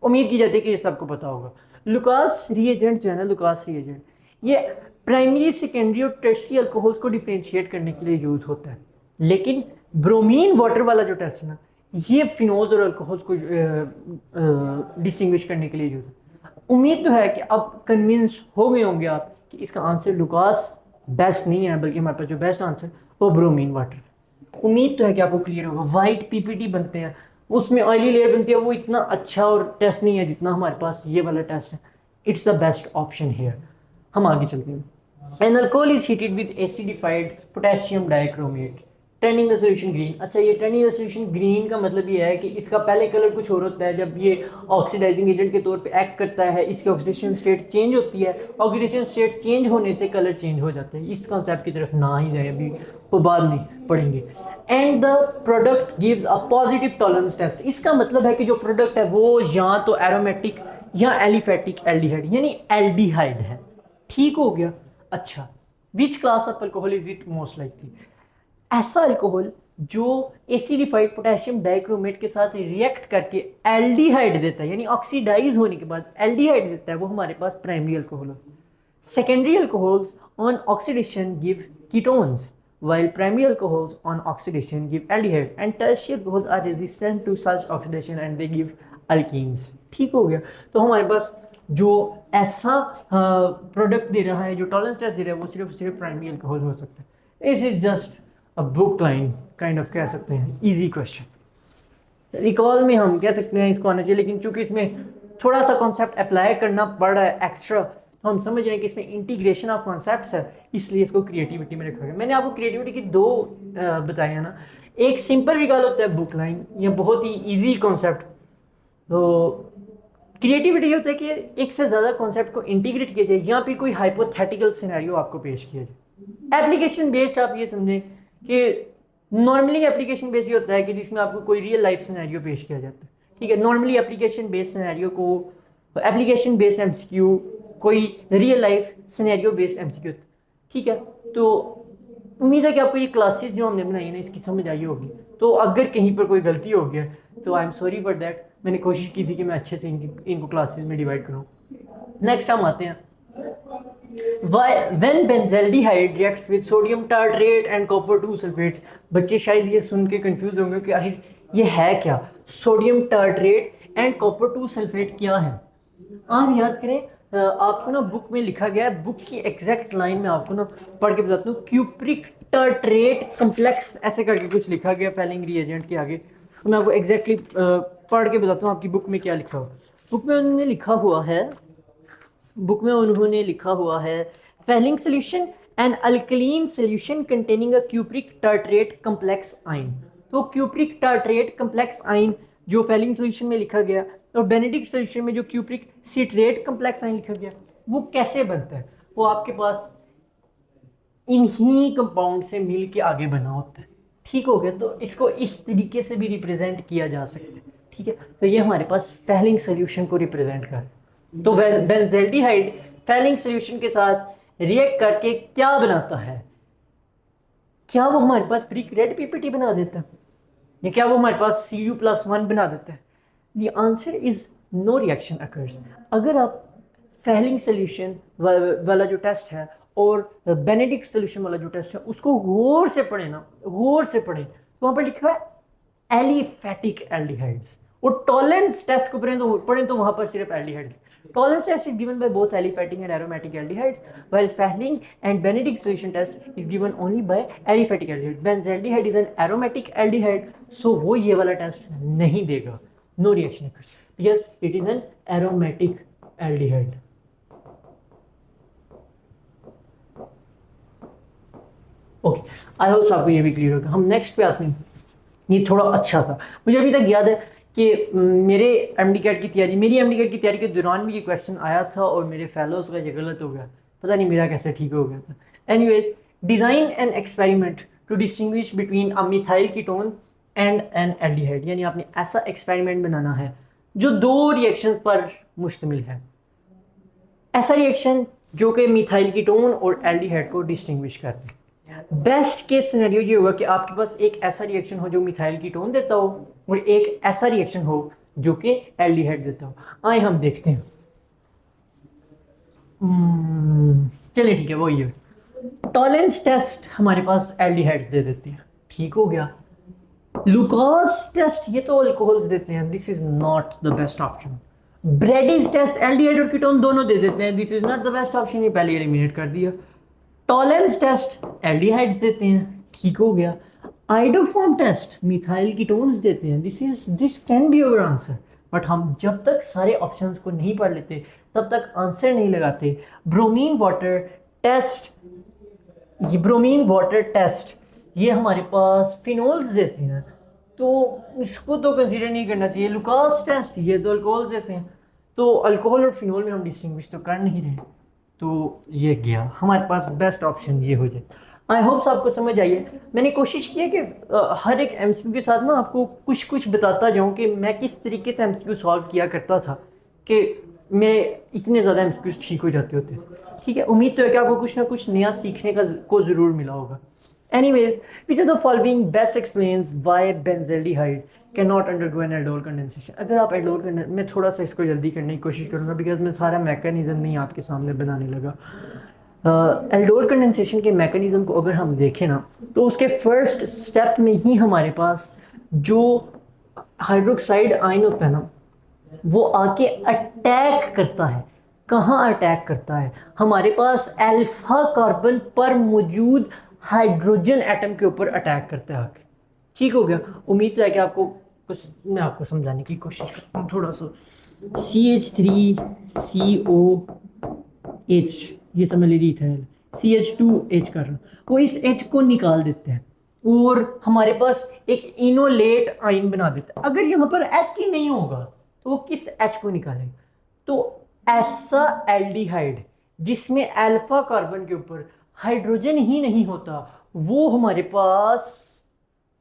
उम्मीद की जाती है कि ये सबको पता होगा। लुकास रिएजेंट जो है ना, लुकास रिएजेंट ये प्राइमरी सेकेंडरी और टर्शियरी अल्कोहल्स को डिफरेंशिएट करने के लिए यूज होता है, लेकिन ब्रोमीन वाटर वाला जो टेस्ट है ना ये फिनोल्स और अल्कोहल्स को डिस्टिंग्विश करने के लिए यूज है। उम्मीद तो है कि अब कन्विंस हो गए होंगे आप कि इसका आंसर लुकास बेस्ट नहीं है बल्कि हमारे पास जो बेस्ट आंसर वो ब्रोमीन वाटर। उम्मीद तो है कि आपको क्लियर होगा। वाइट पीपीटी बनते हैं, उसमें ऑयली लेयर बनती है, वो इतना अच्छा और टेस्ट नहीं है जितना हमारे पास ये वाला टेस्ट है। It's the best option here. हम आगे चलते हैं। An alcohol is heated with acidified potassium dichromate turning the solution green. अच्छा, ये टर्निंग द सॉल्यूशन ग्रीन का मतलब ये है कि इसका पहले कलर कुछ और होता है, जब ये ऑक्सीडाइजिंग एजेंट के तौर पे एक्ट करता है इसकी ऑक्सीडेशन स्टेट चेंज होती है, ऑक्सीडेशन स्टेट चेंज होने से कलर चेंज हो जाता है। इस कॉन्सेप्ट की तरफ ना ही जाए, अभी वो बाद में पढ़ेंगे। And the product gives a positive tolerance test. इसका मतलब है कि जो प्रोडक्ट है वो या तो एरोमेटिक या एलिफेटिक एल्डिहाइड यानी एल्डिहाइड है। ठीक हो गया। अच्छा, which class of alcohol is it most likely? ऐसा अल्कोहल जो एसिडिफाइड पोटेशियम डाइक्रोमेट के साथ रिएक्ट करके एल्डिहाइड देता है यानी ऑक्सीडाइज होने के बाद एल्डिहाइड देता है, वो हमारे पास प्राइमरी अल्कोहल होता है। Secondary alcohols on oxidation give ketones while primary alcohols on oxidation give aldehyde and tertiary alcohols are resistant to such oxidation and they give alkenes। ठीक हो गया। तो हमारे पास जो ऐसा प्रोडक्ट दे रहा है, जो टॉलरेंस टेस्ट दे रहा है, वो सिर्फ प्राइमरी अल्कोहल हो सकता है। This is just a book line kind of कह सकते हैं, इजी क्वेश्चन। रिकॉल में हम कह सकते हैं इसको आना चाहिए, लेकिन चूंकि इसमें थोड़ा सा कॉन्सेप्ट अप्लाई करना पड़ रहा है एक्स्ट्रा, तो हम समझ रहे हैं कि इसमें इंटीग्रेशन ऑफ कॉन्सेप्ट्स है, इसलिए इसको क्रिएटिविटी में रखा गया। मैंने आपको क्रिएटिविटी की दो बताए हैं ना, एक सिंपल रिकॉल होता है बुक लाइन, या बहुत ही ईजी कॉन्सेप्ट। तो क्रिएटिविटी होता है कि एक से ज़्यादा कॉन्सेप्ट को इंटीग्रेट किया जाए, या फिर कोई हाइपोथेटिकल सिनेरियो आपको पेश किया जाए। एप्लीकेशन बेस्ड आप ये समझें कि नॉर्मली एप्लीकेशन बेस्ड होता है कि जिसमें आपको कोई रियल लाइफ सिनेरियो पेश किया जाता है, ठीक है। नॉर्मली एप्लीकेशन बेस्ड सिनेरियो को एप्लीकेशन बेस्ड एमसीक्यू, कोई real life scenario based MCQ, ठीक है। तो उम्मीद है कि आपको ये क्लासेस जो हमने बनाई है ना, इसकी समझ आई होगी। तो अगर कहीं पर कोई गलती हो गया तो I am sorry for that. मैंने कोशिश की थी कि मैं अच्छे से इनको क्लासेस में डिवाइड करूँ। नेक्स्ट हम आते हैं, when benzaldehyde reacts with sodium tartrate and copper 2 sulfate। बच्चे शायद ये सुन के कंफ्यूज होंगे कि आखिर ये है क्या, sodium tartrate and copper 2 sulphate क्या है। आप याद करें, आपको ना बुक में लिखा गया है, बुक की एग्जैक्ट लाइन में आपको ना पढ़ के बताता हूँ, क्यूप्रिक टार्ट्रेट कम्प्लेक्स ऐसे करके कुछ लिखा गया फेलिंग रिएजेंट के आगे। तो मैं आपको एग्जैक्टली पढ़ के बताता हूँ आपकी बुक में क्या लिखा हुआ। बुक में उन्होंने लिखा हुआ है Fehling solution and alkaline solution containing a cupric tartrate complex ion. तो क्यूप्रिक टार्ट्रेट कम्प्लेक्स आयन जो फेलिंग सोल्यूशन में लिखा गया, और बेनेडिक्ट सोल्यूशन में जो क्यूप्रिक सिट्रेट कम्प्लेक्स आयन लिखा गया, वो कैसे बनता है? वो आपके पास इन्हीं कंपाउंड से मिल के आगे बना होता है, ठीक हो गया। तो इसको इस तरीके से भी रिप्रेजेंट किया जा सकता है, ठीक है। तो ये हमारे पास फेलिंग सोल्यूशन को रिप्रेजेंट कर, तो बेंजल्डिहाइड फेलिंग सोल्यूशन के साथ रिएक्ट करके क्या बनाता है? क्या वो हमारे पास ब्रिक रेड पीपीटी बना देता है, या क्या वो हमारे पास Cu+1 बना देता है? The answer is no reaction occurs. अगर आप फेलिंग सोल्यूशन वाला जो टेस्ट है और बेनेडिक्ट सोल्यूशन वाला जो टेस्ट है उसको गौर से पढ़े ना, गौर से पढ़े, तो वहां पर लिखा हुआ है एलिफेटिक एल्डिहाइड्स, और टॉलेंस टेस्ट को पढ़ें तो वहां पर सिर्फ aldehydes. Tolerance test is given by both aliphatic and aromatic aldehydes, while Fehling and Benedict solution test is given only by aliphatic aldehyde. Benzaldehyde is an aromatic aldehyde, so वो ये वाला test नहीं देगा, no reaction occurs because it is an aromatic aldehyde. Okay, I hope आपको ये भी clear होगा। हम नेक्स्ट पे आते हैं। ये थोड़ा अच्छा था, मुझे अभी तक याद है कि मेरी एमडी कैट की तैयारी के दौरान भी ये क्वेश्चन आया था, और मेरे फेलोज का ये गलत हो गया, पता नहीं मेरा कैसे ठीक हो गया था। Anyways, design an experiment to distinguish between a methyl ketone and an aldehyde. यानी आपने ऐसा एक्सपेरिमेंट बनाना है जो दो रिएक्शन पर मुश्तमिल है, ऐसा रिएक्शन जो कि मिथाइल कीटोन और एल्डिहाइड को डिस्टिंग्विश करते हैं। बेस्ट केस सिनेरियो ये होगा कि आपके पास एक ऐसा रिएक्शन हो जो मिथाइल कीटोन देता हो, और एक ऐसा रिएक्शन हो जो कि एल्डिहाइड देता हो। आए हम देखते हैं। चलिए ठीक है, वो ये टॉलेंस टेस्ट हमारे पास एल्डिहाइड्स दे देते हैं, ठीक हो गया। लुकास टेस्ट ये तो अल्कोहल्स देते हैं, this is not the best option. Brady's test aldehyde और कीटोन दोनों दे देते हैं, this is not the best option, ये पहले एलिमिनेट कर दिया। टॉलेंस टेस्ट एल्डिहाइड्स देते हैं, ठीक हो गया। आइडोफॉर्म टेस्ट मिथाइल कीटोन्स देते हैं, this can be your answer. But हम जब तक सारे ऑप्शंस को नहीं पढ़ लेते तब तक आंसर नहीं लगाते। ब्रोमीन वाटर टेस्ट ये हमारे पास फिनोल्स देते हैं, तो इसको तो कंसीडर नहीं करना चाहिए। लुकास टेस्ट ये तो अल्कोहल देते हैं, तो अल्कोहल और फिनोल में हम डिस्टिंग्विश तो कर नहीं रहे, तो ये गया हमारे पास बेस्ट ऑप्शन ये हो जाए। आई होप्स आपको समझ आई है। मैंने कोशिश की है कि हर एक एमसीक्यू के साथ ना आपको कुछ कुछ बताता जाऊँ कि मैं किस तरीके से एमसीक्यू सॉल्व किया करता था, कि मेरे इतने ज़्यादा एमसीक्यूज ठीक हो जाते होते। ठीक है, उम्मीद तो है कि आपको कुछ ना कुछ नया सीखने को ज़रूर मिला होगा। Anyways, which of the following best explains why benzaldehyde cannot undergo an aldol condensation? अगर आप aldol मैं थोड़ा सा इसको जल्दी करने की कोशिश करूँगा बिकॉज मैं सारा मैकेनिज्म नहीं आपके सामने बनाने लगा। एल्डोल कंडेंसेशन के मैकेनिज्म को अगर हम देखें ना, तो उसके फर्स्ट स्टेप में ही हमारे पास जो हाइड्रोक्साइड आयन होता है ना, वो आके अटैक करता है। कहाँ अटैक करता है? हमारे पास अल्फा कार्बन पर मौजूद हाइड्रोजन एटम के ऊपर अटैक करता है आके। ठीक हो गया। उम्मीद है कि आपको कुछ मैं आपको समझाने की कोशिश करता हूँ थोड़ा सा। CH3CO एच, ये समझ लीजिए इथेनॉल, CH2H कर रहा हूँ, वो इस H को निकाल देते हैं और हमारे पास एक इनोलेट आयन बना देता है। अगर यहाँ पर H ही नहीं होगा तो वो किस H को निकालेगा? तो ऐसा एल्डिहाइड जिसमें अल्फा कार्बन के ऊपर हाइड्रोजन ही नहीं होता, वो हमारे पास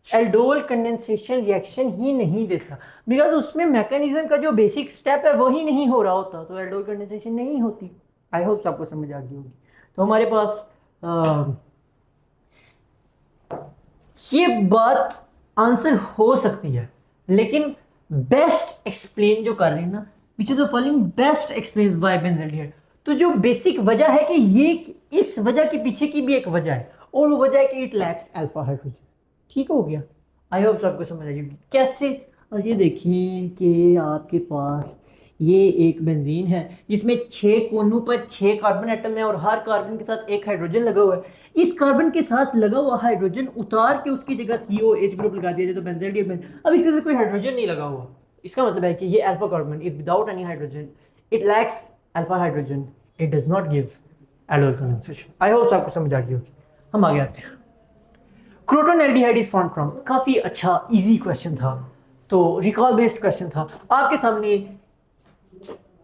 एल्डोल कंडेंसेशन रिएक्शन ही नहीं देता, बिकॉज उसमें मैकेनिज्म का जो बेसिक स्टेप है वही नहीं हो रहा होता, तो एल्डोल कंडेंसेशन नहीं होती। आई होप आपको समझ आ गई होगी। तो हमारे पास ये बात आंसर हो सकती है, लेकिन बेस्ट एक्सप्लेन जो कर रही है ना, which is the following best explains why benzaldehyde. तो जो बेसिक वजह है कि ये, इस वजह के पीछे की भी एक वजह है, और वो वजह है कि इट लैक्स अल्फा हाइड्रोजन। ठीक हो गया? आई होप आपको समझ आ जाएगी कैसे। और ये देखिए कि आपके पास ये एक बेंजीन है जिसमें 6 कोनों पर 6 कार्बन एटम है और हर कार्बन के साथ एक हाइड्रोजन लगा हुआ है। इस कार्बन के साथ लगा हुआ हाइड्रोजन उतार के उसकी जगह COH ग्रुप लगा दिया जाए तो बेंजल्डिहाइड। अब इसके साथ कोई हाइड्रोजन नहीं लगा हुआ, इसका मतलब है कि ये alpha carbon is without any hydrogen, it lacks alpha hydrogen, it does not give aldol condensation. I hope आपको समझ आ गई होगी। हम आगे आते हैं। Crotonaldehyde is formed from, काफी अच्छा इजी क्वेश्चन था, तो रिकॉल बेस्ड क्वेश्चन था। आपके सामने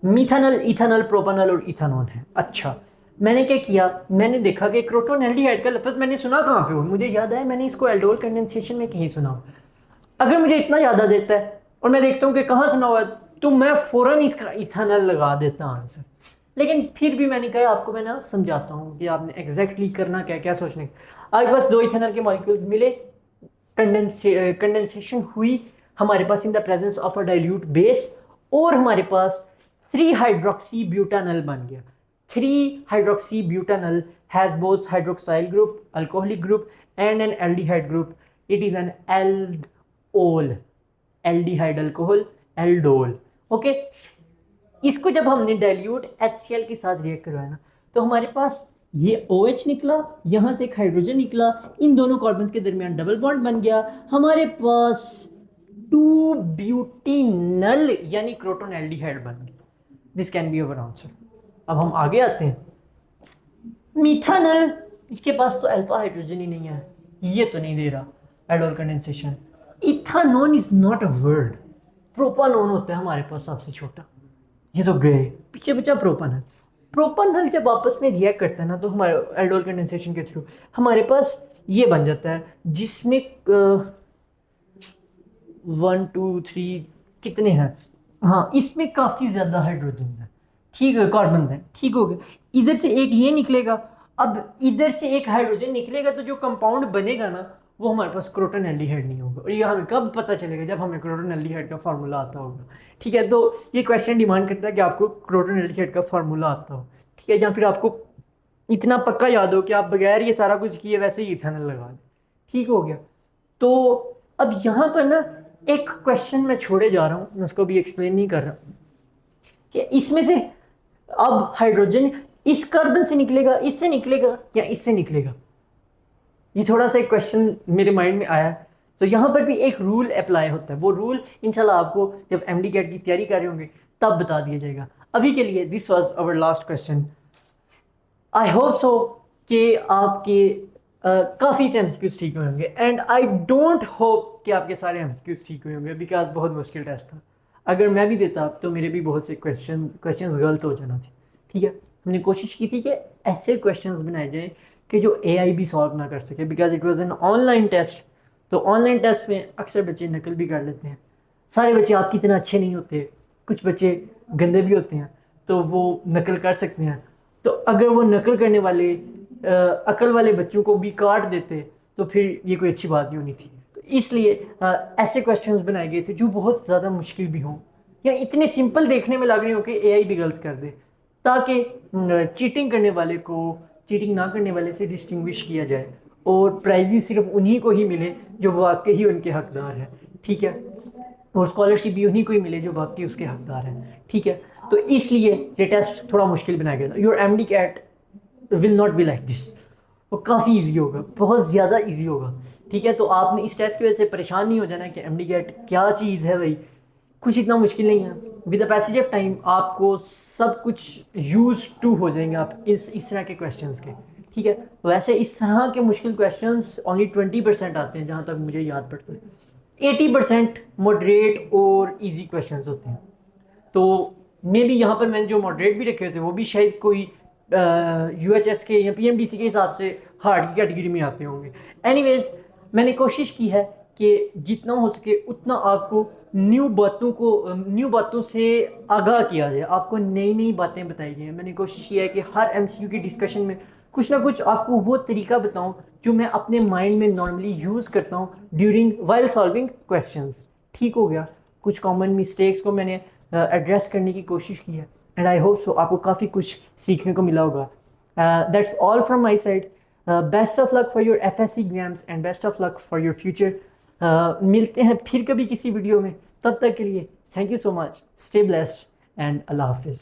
मिथानल, इथानल, प्रोपानल और इथानॉल है। अच्छा, मैंने क्या किया, मैंने देखा कि क्रोटोन एल्डिहाइड का लफ्ज मैंने सुना कहाँ पे हो, मुझे याद है मैंने इसको एल्डोल कंडेंसेशन में कहीं सुना। अगर मुझे इतना याद आ देता है और मैं देखता हूँ कि कहाँ सुना हुआ है, तो मैं फौरन इसका इथानल लगा देता आंसर। लेकिन फिर भी मैंने कहा आपको मैं ना समझाता हूँ कि आपने एग्जैक्टली करना क्या क्या सोचने। आपके पास 2 इथेनॉल के मॉलिक्यूल्स मिले, कंडेंसेशन हुई हमारे पास in the presence of a dilute base, और हमारे पास 3 हाइड्रोक्सी ब्यूटानल बन गया। 3 hydroxy butanal has both hydroxyl group, alcoholic group and an aldehyde group. It is an aldol, aldehyde alcohol, aldol. Okay, इसको जब हमने डाइल्यूट HCl के साथ रिएक्ट करवाया ना, तो हमारे पास ये OH निकला, यहां से एक हाइड्रोजन निकला, इन दोनों कार्बन के दरमियान डबल बॉन्ड बन गया, हमारे पास 2 ब्यूटिनल यानी क्रोटोन एल्डिहाइड बन गया। This can be our answer. अब हम आगे आते हैं। मिथानल, इसके पास तो अल्फा हाइड्रोजन ही नहीं है, ये तो नहीं दे रहा aldol condensation. Ethanone is not a word, propanone होता है हमारे पास सबसे छोटा, ये तो गए पीछे बचा प्रोपानल। प्रोपानल जब आपस में रिएक्ट करता है ना, तो हमारे एल्डोल कंडेंसेशन के थ्रू हमारे पास ये बन जाता है, जिसमें 1 2 3 कितने हैं, हाँ इसमें काफी ज्यादा हाइड्रोजन है, ठीक है, कार्बन है, ठीक हो गया। इधर से एक ये निकलेगा, अब इधर से एक हाइड्रोजन निकलेगा, तो जो कंपाउंड बनेगा ना, वो हमारे पास क्रोटोन एल्डिहाइड नहीं होगा। और ये हमें कब पता चलेगा? जब हमें क्रोटोन एल्डिहाइड का फार्मूला आता होगा। ठीक है, तो ये क्वेश्चन डिमांड करता है कि आपको क्रोटोन एल्डिहाइड का फार्मूला आता हो, ठीक है, या फिर आपको इतना पक्का याद हो कि आप बगैर ये सारा कुछ किए वैसे ही इथेनॉल लगा दें। ठीक हो गया। तो अब यहां पर ना एक क्वेश्चन मैं छोड़े जा रहा हूं, मैं उसको भी एक्सप्लेन नहीं कर रहा, कि इसमें से अब हाइड्रोजन इस कार्बन से निकलेगा, इससे निकलेगा, या इससे निकलेगा। ये थोड़ा सा एक क्वेश्चन मेरे माइंड में आया। तो यहाँ पर भी एक रूल अप्लाई होता है, वो रूल इंशाल्लाह आपको जब MD कैट की तैयारी कर रहे होंगे तब बता दिया जाएगा। अभी के लिए this was our last question. I hope so कि आपके काफ़ी से MCQs ठीक हुए होंगे, एंड आई डोंट होप कि आपके सारे MCQs ठीक हुए होंगे, बिकॉज बहुत मुश्किल टेस्ट था। अगर मैं भी देता तो मेरे भी बहुत से क्वेश्चंस गलत हो जाना थे। ठीक है, हमने कोशिश की थी कि ऐसे क्वेश्चंस बनाए जाएं कि जो AI भी सॉल्व ना कर सके, because it was an online test. तो ऑनलाइन टेस्ट में अक्सर बच्चे नकल भी कर लेते हैं। सारे बच्चे आपकी तरह अच्छे नहीं होते, कुछ बच्चे गंदे भी होते हैं, तो वो नकल कर सकते हैं। तो अगर वो नकल करने वाले अकल वाले बच्चों को भी काट देते, तो फिर ये कोई अच्छी बात नहीं होनी थी। तो इसलिए ऐसे क्वेश्चंस बनाए गए थे जो बहुत ज़्यादा मुश्किल भी हों, या इतने सिंपल देखने में लग रहे हो कि AI भी गलत कर दे, ताकि चीटिंग करने वाले को चीटिंग ना करने वाले से डिस्टिंग्विश किया जाए, और प्राइजेस सिर्फ उन्हीं को ही मिले जो वाकई ही उनके हकदार हैं। ठीक है, और स्कॉलरशिप भी उन्हीं को ही मिले जो वाकई उसके हकदार हैं। ठीक है, तो इसलिए ये टेस्ट थोड़ा मुश्किल बनाया गया था। Your MD CAT will not be like this, वो काफ़ी ईजी होगा, बहुत ज़्यादा ईजी होगा। ठीक है, तो आपने इस टेस्ट की वजह से परेशान नहीं हो जाना कि MD कैट क्या चीज़ है भाई, कुछ इतना मुश्किल नहीं है। With the passage of time आपको सब कुछ यूज टू हो जाएंगे आप इस तरह के क्वेश्चंस के। ठीक है, वैसे इस तरह के मुश्किल क्वेश्चंस ओनली 20% आते हैं जहाँ तक मुझे याद पड़ता है। 80% मॉडरेट और इजी क्वेश्चंस होते हैं। तो मे बी यहाँ पर मैंने जो मॉडरेट भी रखे होते हैं वो भी शायद कोई यूएचएस के या पीएमडीसी के हिसाब से हार्ड की कैटेगरी में आते होंगे। एनीवेज, मैंने कोशिश की है कि जितना हो सके उतना आपको न्यू बातों से आगाह किया जाए, आपको नई नई बातें बताई जाए। मैंने कोशिश किया है कि हर एमसीक्यू की डिस्कशन में कुछ ना कुछ आपको वो तरीका बताऊं जो मैं अपने माइंड में नॉर्मली यूज़ करता हूँ ड्यूरिंग वाइल सॉल्विंग क्वेश्चंस। ठीक हो गया, कुछ कॉमन मिस्टेक्स को मैंने एड्रेस करने की कोशिश की है एंड आई होप सो आपको काफ़ी कुछ सीखने को मिला होगा। That's all from my side. Best of luck for your FSc exams and best of luck for your future. मिलते हैं फिर कभी किसी वीडियो में, तब तक के लिए thank you so much, stay blessed and Allah हाफिज़।